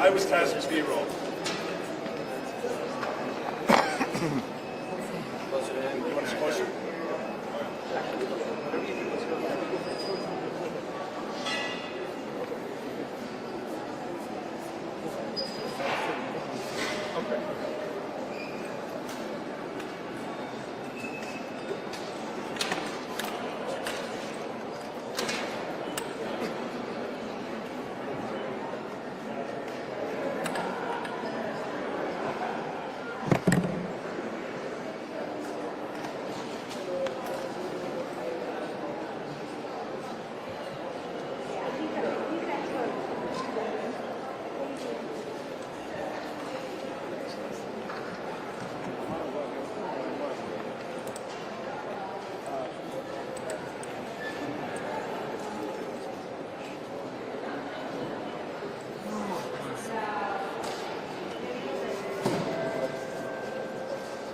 I was tasked with B-roll. You want us closer?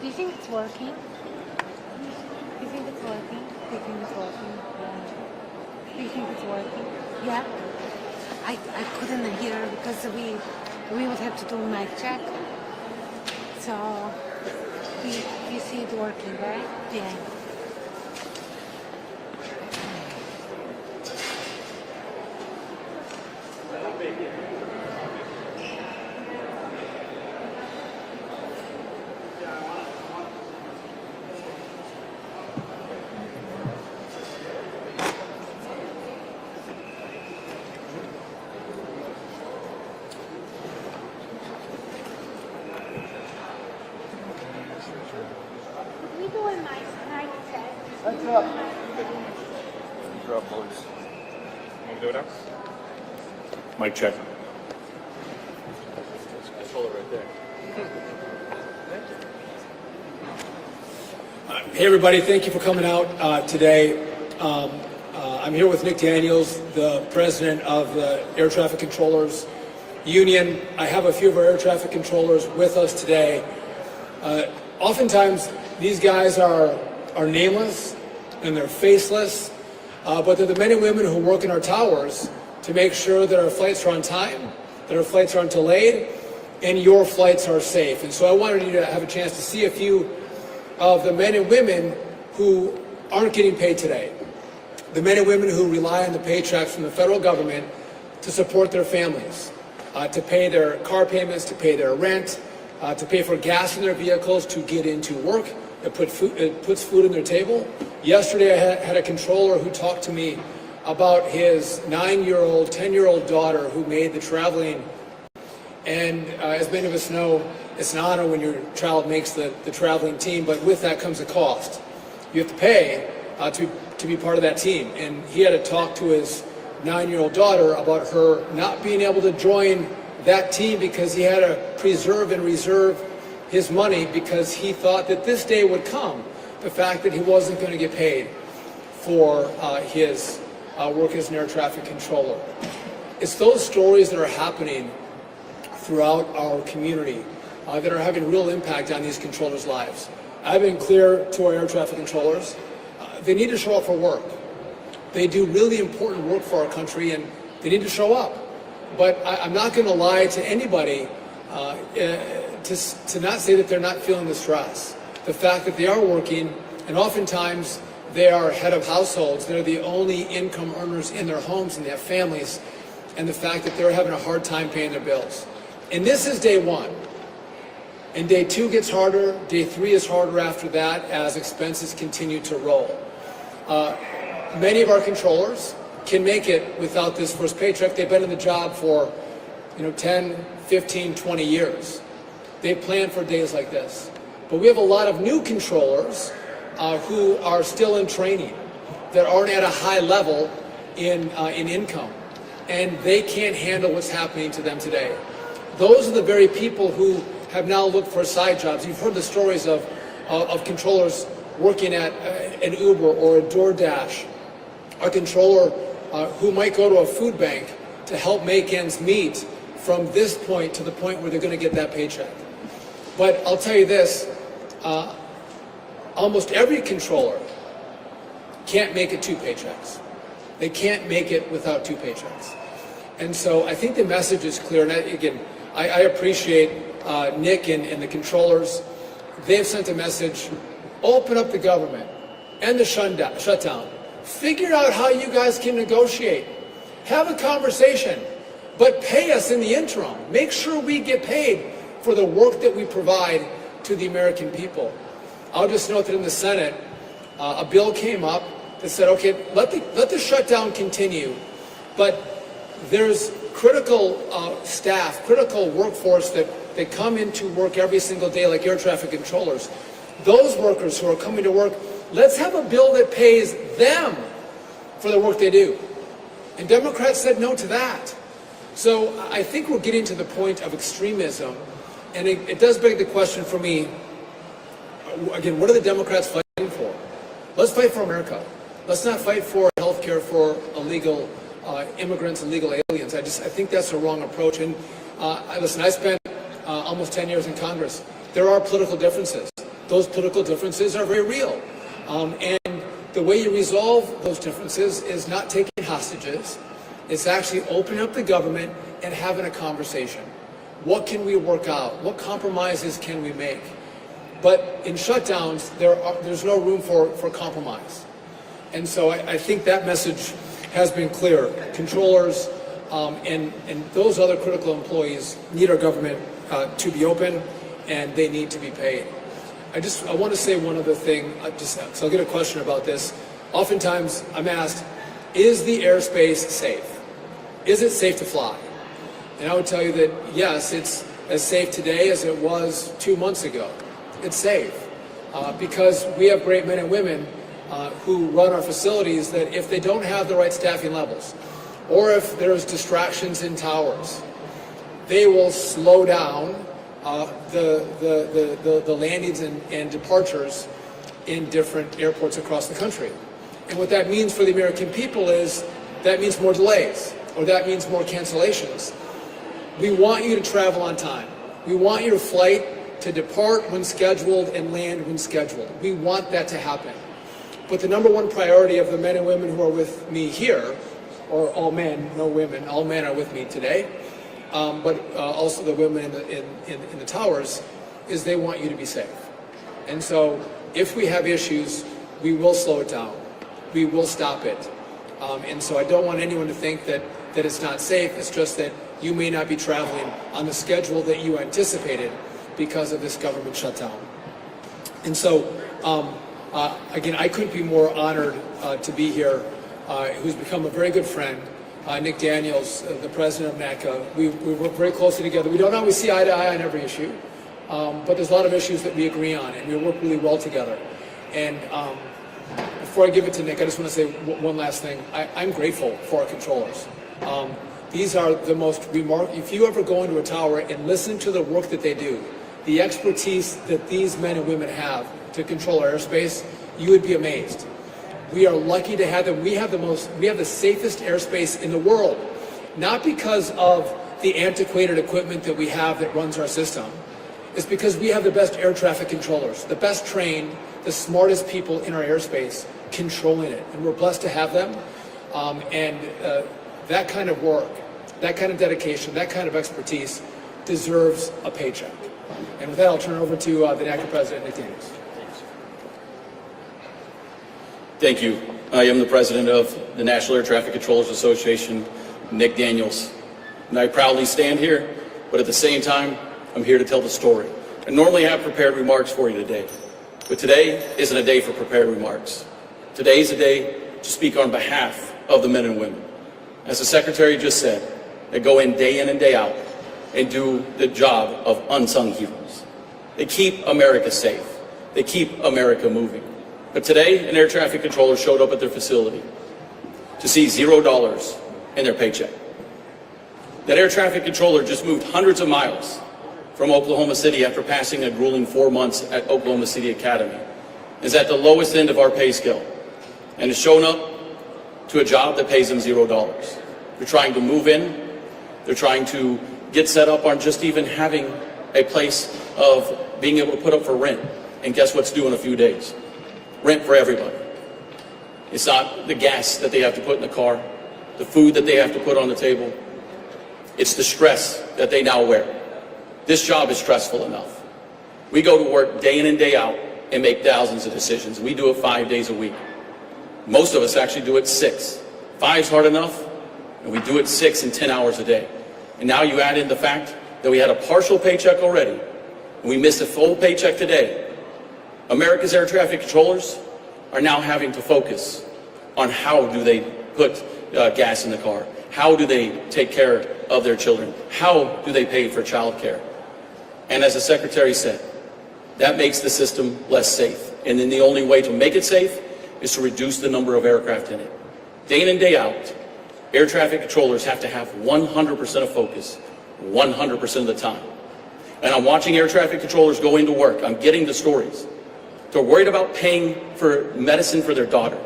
Do you think it's working? Do you think it's working? Do you think it's working? Yeah. Do you think it's working? Yeah. I couldn't hear because we would have to do mic check. So you see it working, right? Yeah. We do a nice mic check. Heads up. Drop, boys. Want to do it now? Mic check. Let's hold it right there. Hey everybody, thank you for coming out today. I'm here with Nick Daniels, the president of the Air Traffic Controllers Union. I have a few of our air traffic controllers with us today. Oftentimes these guys are nameless and they're faceless, but they're the men and women who work in our towers to make sure that our flights are on time, that our flights aren't delayed, and your flights are safe. And so I wanted you to have a chance to see a few of the men and women who aren't getting paid today. The men and women who rely on the paychecks from the federal government to support their families, to pay their car payments, to pay their rent, to pay for gas in their vehicles, to get into work. It puts food on their table. Yesterday I had a controller who talked to me about his 9-year-old, 10-year-old daughter who made the traveling. And as many of us know, it's an honor when your child makes the traveling team, but with that comes a cost. You have to pay to be part of that team. And he had to talk to his 9-year-old daughter about her not being able to join that team because he had to preserve and reserve his money because he thought that this day would come, the fact that he wasn't going to get paid for his work as an air traffic controller. It's those stories that are happening throughout our community that are having real impact on these controllers' lives. I've been clear to our air traffic controllers, they need to show up for work. They do really important work for our country and they need to show up. But I'm not going to lie to anybody to not say that they're not feeling the stress. The fact that they are working, and oftentimes they are head of households, they're the only income earners in their homes and they have families, and the fact that they're having a hard time paying their bills. And this is day one. And day two gets harder, day three is harder after that as expenses continue to roll. Many of our controllers can make it without this first paycheck. They've been in the job for 10, 15, 20 years. They plan for days like this. But we have a lot of new controllers who are still in training, that aren't at a high level in income, and they can't handle what's happening to them today. Those are the very people who have now looked for side jobs. You've heard the stories of controllers working at an Uber or a DoorDash, a controller who might go to a food bank to help make ends meet from this point to the point where they're going to get that paycheck. But I'll tell you this, almost every controller can't make it 2 paychecks. They can't make it without 2 paychecks. And so I think the message is clear. And again, I appreciate Nick and the controllers. They've sent a message, open up the government, end the shutdown. Figure out how you guys can negotiate. Have a conversation, but pay us in the interim. Make sure we get paid for the work that we provide to the American people. I'll just note that in the Senate, a bill came up that said, okay, let the shutdown continue, but there's critical staff, critical workforce that come into work every single day, like air traffic controllers. Those workers who are coming to work, let's have a bill that pays them for the work they do. And Democrats said no to that. So I think we're getting to the point of extremism, and it does beg the question for me, again, what are the Democrats fighting for? Let's fight for America. Let's not fight for health care for illegal immigrants and illegal aliens. I think that's a wrong approach. And listen, I spent almost 10 years in Congress. There are political differences. Those political differences are very real. And the way you resolve those differences is not taking hostages. It's actually opening up the government and having a conversation. What can we work out? What compromises can we make? But in shutdowns, there's no room for compromise. And so I think that message has been clear. Controllers and those other critical employees need our government to be open, and they need to be paid. I want to say one other thing, so I'll get a question about this. Oftentimes I'm asked, is the airspace safe? Is it safe to fly? And I would tell you that yes, it's as safe today as it was 2 months ago. It's safe because we have great men and women who run our facilities that if they don't have the right staffing levels, or if there's distractions in towers, they will slow down the landings and departures in different airports across the country. And what that means for the American people is that means more delays, or that means more cancellations. We want you to travel on time. We want your flight to depart when scheduled and land when scheduled. We want that to happen. But the number one priority of the men and women who are with me here, or all men, no women, all men are with me today, but also the women in the towers, is they want you to be safe. And so if we have issues, we will slow it down. We will stop it. And so I don't want anyone to think that it's not safe. It's just that you may not be traveling on the schedule that you anticipated because of this government shutdown. And so, again, I couldn't be more honored to be here, who's become a very good friend, Nick Daniels, the president of NACA. We work very closely together. We don't always see eye to eye on every issue, but there's a lot of issues that we agree on, and we work really well together. And before I give it to Nick, I just want to say one last thing. I'm grateful for our controllers. These are the most remarkable. If you ever go into a tower and listen to the work that they do, the expertise that these men and women have to control our airspace, you would be amazed. We are lucky to have them. We have the safest airspace in the world, not because of the antiquated equipment that we have that runs our system. It's because we have the best air traffic controllers, the best trained, the smartest people in our airspace controlling it, and we're blessed to have them. That kind of work, that kind of dedication, that kind of expertise deserves a paycheck. And with that, I'll turn it over to the NACA president, Nick Daniels. Thank you. I am the president of the National Air Traffic Controllers Association, Nick Daniels. And I proudly stand here, but at the same time, I'm here to tell the story. I normally have prepared remarks for you today, but today isn't a day for prepared remarks. Today is a day to speak on behalf of the men and women. As the Secretary just said, they go in and day out and do the job of unsung heroes. They keep America safe. They keep America moving. But today, an air traffic controller showed up at their facility to see $0 in their paycheck. That air traffic controller just moved hundreds of miles from Oklahoma City after passing a grueling 4 months at Oklahoma City Academy, is at the lowest end of our pay scale, and has shown up to a job that pays them $0. They're trying to move in. They're trying to get set up on just even having a place of being able to put up for rent. And guess what's due in a few days? Rent for everybody. It's not the gas that they have to put in the car, the food that they have to put on the table. It's the stress that they now wear. This job is stressful enough. We go to work day in and day out and make thousands of decisions. We do it 5 days a week. Most of us actually do it 6. 5's hard enough, and we do it 6 and 10 hours a day. And now you add in the fact that we had a partial paycheck already, and we missed a full paycheck today. America's air traffic controllers are now having to focus on how do they put gas in the car, how do they take care of their children, how do they pay for child care. And as the Secretary said, that makes the system less safe. And then the only way to make it safe is to reduce the number of aircraft in it. Day in and day out, air traffic controllers have to have 100% of focus, 100% of the time. And I'm watching air traffic controllers go into work. I'm getting the stories. They're worried about paying for medicine for their daughter.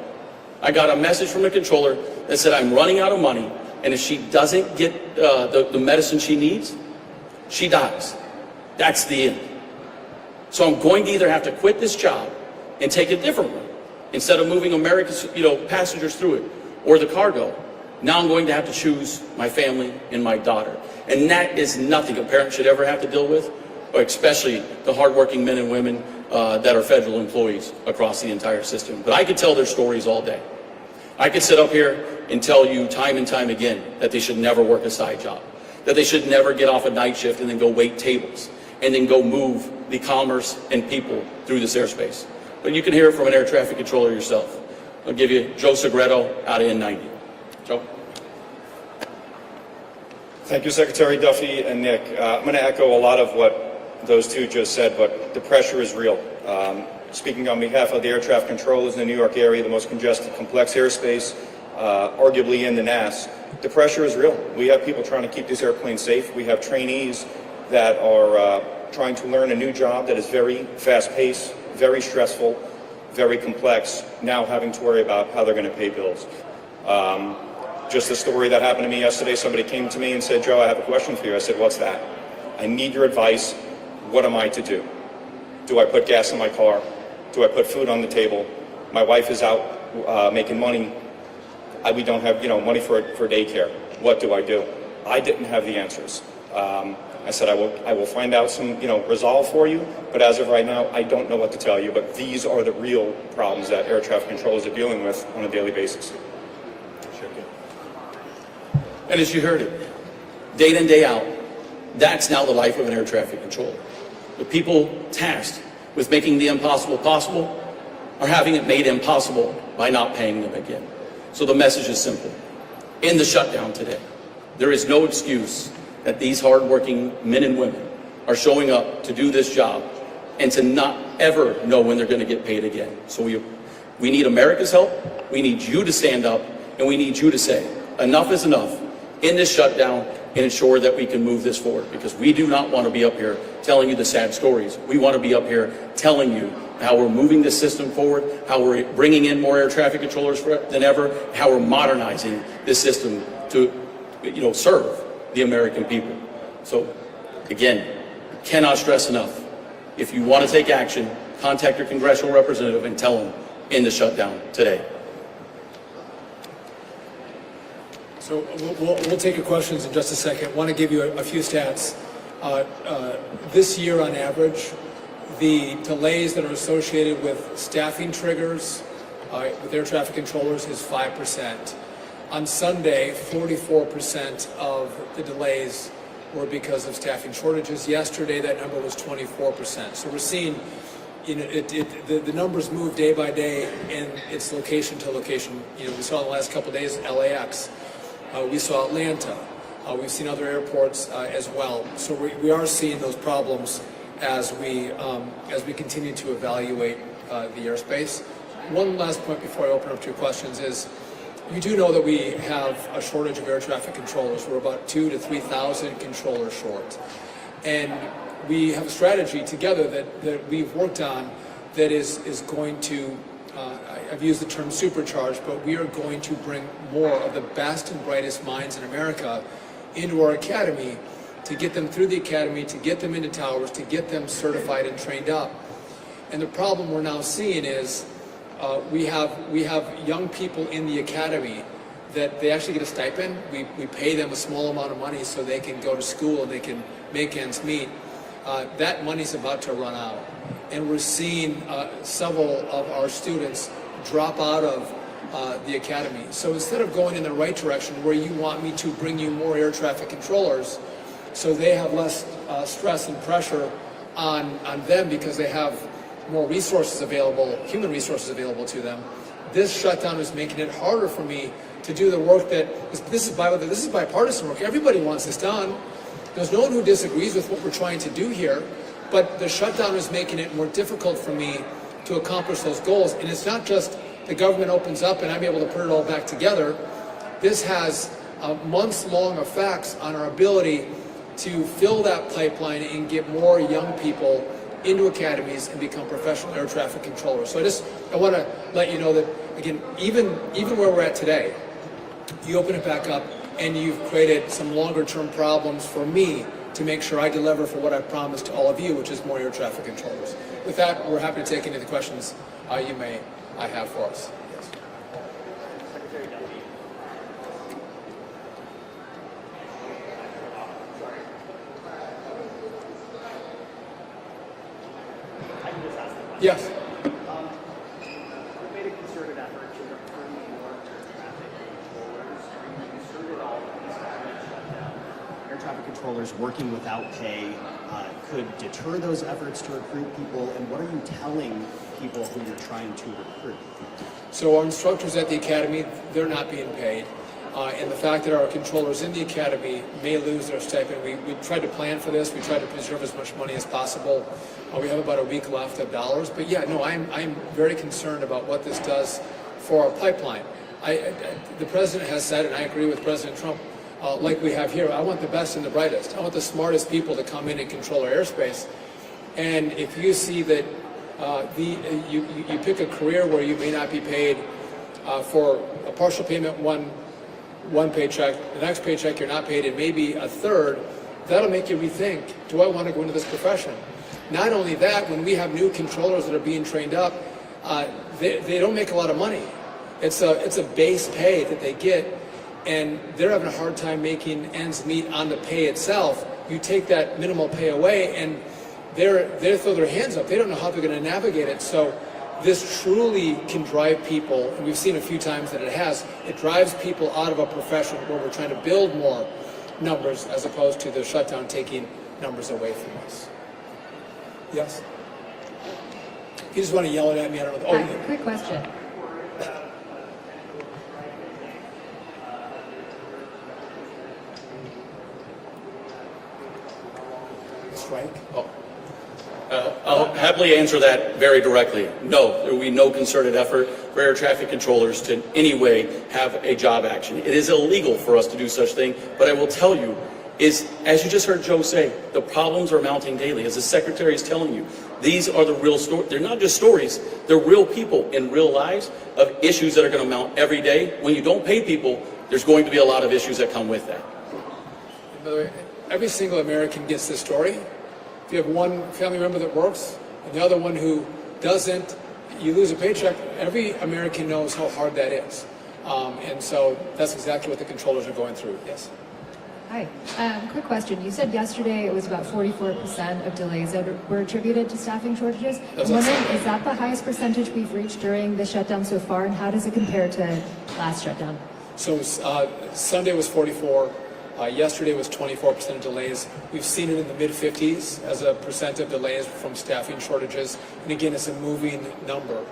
I got a message from the controller that said, I'm running out of money, and if she doesn't get the medicine she needs, she dies. That's the end. So I'm going to either have to quit this job and take a different one instead of moving America's passengers through it or the cargo. Now I'm going to have to choose my family and my daughter. And that is nothing a parent should ever have to deal with, especially the hardworking men and women that are federal employees across the entire system. But I could tell their stories all day. I could sit up here and tell you time and time again that they should never work a side job, that they should never get off a night shift and then go wait tables, and then go move the commerce and people through this airspace. But you can hear it from an air traffic controller yourself. I'll give you Joe Segreto out of N90. Joe. Thank you, Secretary Duffy and Nick. I'm going to echo a lot of what those two just said, but the pressure is real. Speaking on behalf of the air traffic controllers in the New York area, the most congested, complex airspace, arguably in the NAS, the pressure is real. We have people trying to keep these airplanes safe. We have trainees that are trying to learn a new job that is very fast-paced, very stressful, very complex, now having to worry about how they're going to pay bills. Just a story that happened to me yesterday. Somebody came to me and said, Joe, I have a question for you. I said, what's that? I need your advice. What am I to do? Do I put gas in my car? Do I put food on the table? My wife is out making money. We don't have money for daycare. What do I do? I didn't have the answers. I said, I will find out some resolve for you, but as of right now, I don't know what to tell you. But these are the real problems that air traffic controllers are dealing with on a daily basis. And as you heard it, day in and day out, that's now the life of an air traffic controller. The people tasked with making the impossible possible are having it made impossible by not paying them again. So the message is simple. In the shutdown today, there is no excuse that these hardworking men and women are showing up to do this job and to not ever know when they're going to get paid again. So we need America's help, we need you to stand up, and we need you to say, enough is enough in this shutdown and ensure that we can move this forward, because we do not want to be up here telling you the sad stories. We want to be up here telling you how we're moving this system forward, how we're bringing in more air traffic controllers than ever, how we're modernizing this system to serve the American people. So again, cannot stress enough, if you want to take action, contact your congressional representative and tell them in the shutdown today. So we'll take your questions in just a second. I want to give you a few stats. This year, on average, the delays that are associated with staffing triggers with air traffic controllers is 5%. On Sunday, 44% of the delays were because of staffing shortages. Yesterday, that number was 24%. So we're seeing, the numbers move day by day, and it's location to location. We saw in the last couple of days LAX. We saw Atlanta. We've seen other airports as well. So we are seeing those problems as we continue to evaluate the airspace. One last point before I open up to your questions is, you do know that we have a shortage of air traffic controllers. We're about 2,000 to 3,000 controllers short. And we have a strategy together that we've worked on that is going to, I've used the term supercharge, but we are going to bring more of the best and brightest minds in America into our academy to get them through the academy, to get them into towers, to get them certified and trained up. And the problem we're now seeing is we have young people in the academy that they actually get a stipend. We pay them a small amount of money so they can go to school and they can make ends meet. that money's about to run out. And we're seeing several of our students drop out of the academy. So instead of going in the right direction where you want me to bring you more air traffic controllers so they have less stress and pressure on them because they have more resources available, human resources available to them, this shutdown is making it harder for me to do the work that, this is bipartisan work. Everybody wants this done. There's no one who disagrees with what we're trying to do here, but the shutdown is making it more difficult for me to accomplish those goals. And it's not just the government opens up and I'm able to put it all back together. This has months-long effects on our ability to fill that pipeline and get more young people into academies and become professional air traffic controllers. So I want to let you know that, again, even where we're at today, you open it back up and you've created some longer-term problems for me to make sure I deliver for what I promised to all of you, which is more air traffic controllers. With that, we're happy to take any of the questions you may have for us. Yes. Secretary Duffy. I can just ask the question. Yes. We made a concerted effort to recruit more air traffic controllers. We concerted all of these government shutdown. Air traffic controllers working without pay could deter those efforts to recruit people. And what are you telling people who you're trying to recruit? So our instructors at the academy, they're not being paid. And the fact that our controllers in the academy may lose their stipend, we tried to plan for this. We tried to preserve as much money as possible. We have about a week left of dollars. But yeah, no, I'm very concerned about what this does for our pipeline. The president has said, and I agree with President Trump, like we have here, I want the best and the brightest. I want the smartest people to come in and control our airspace. And if you see that you pick a career where you may not be paid for a partial payment one paycheck, the next paycheck you're not paid, and maybe a third, that'll make you rethink, do I want to go into this profession? Not only that, when we have new controllers that are being trained up, they don't make a lot of money. It's a base pay that they get, and they're having a hard time making ends meet on the pay itself. You take that minimal pay away, and they throw their hands up. They don't know how they're going to navigate it. So this truly can drive people, and we've seen a few times that it has. It drives people out of a profession where we're trying to build more numbers as opposed to the shutdown taking numbers away from us. Yes? If you just want to yell it at me, I don't know. Hi, quick question. Strike? Oh. I'll happily answer that very directly. No, there will be no concerted effort for air traffic controllers to in any way have a job action. It is illegal for us to do such thing, but I will tell you, as you just heard Joe say, the problems are mounting daily. As the Secretary is telling you, these are the real stories. They're not just stories. They're real people in real lives of issues that are going to mount every day. When you don't pay people, there's going to be a lot of issues that come with that. By the way, every single American gets this story. If you have one family member that works and the other one who doesn't, you lose a paycheck. Every American knows how hard that is. And so that's exactly what the controllers are going through. Yes? Hi. Quick question. You said yesterday it was about 44% of delays that were attributed to staffing shortages. I'm wondering, is that the highest percentage we've reached during the shutdown so far, and how does it compare to last shutdown? So Sunday was 44. Yesterday was 24% of delays. We've seen it in the mid-50s as a percent of delays from staffing shortages. And again, it's a moving number.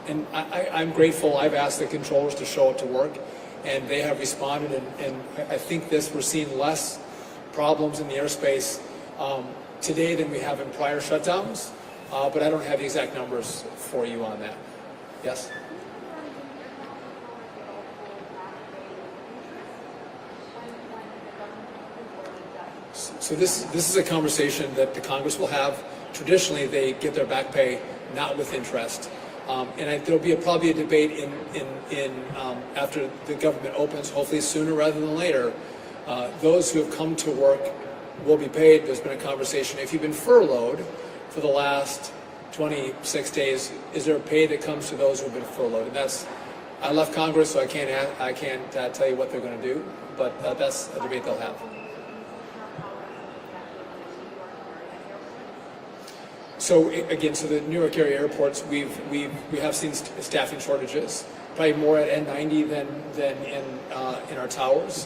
And I'm grateful. I've asked the controllers to show up to work, and they have responded. And I think we're seeing less problems in the airspace today than we have in prior shutdowns. But I don't have the exact numbers for you on that. Yes? So this is a conversation that the Congress will have. Traditionally, they get their back pay not with interest. And there'll be probably a debate after the government opens, hopefully sooner rather than later. Those who have come to work will be paid. There's been a conversation. If you've been furloughed for the last 26 days, is there a pay that comes to those who have been furloughed? And I left Congress, so I can't tell you what they're going to do, but that's a debate they'll have. So again, so the New York area airports, we have seen staffing shortages, probably more at N90 than in our towers.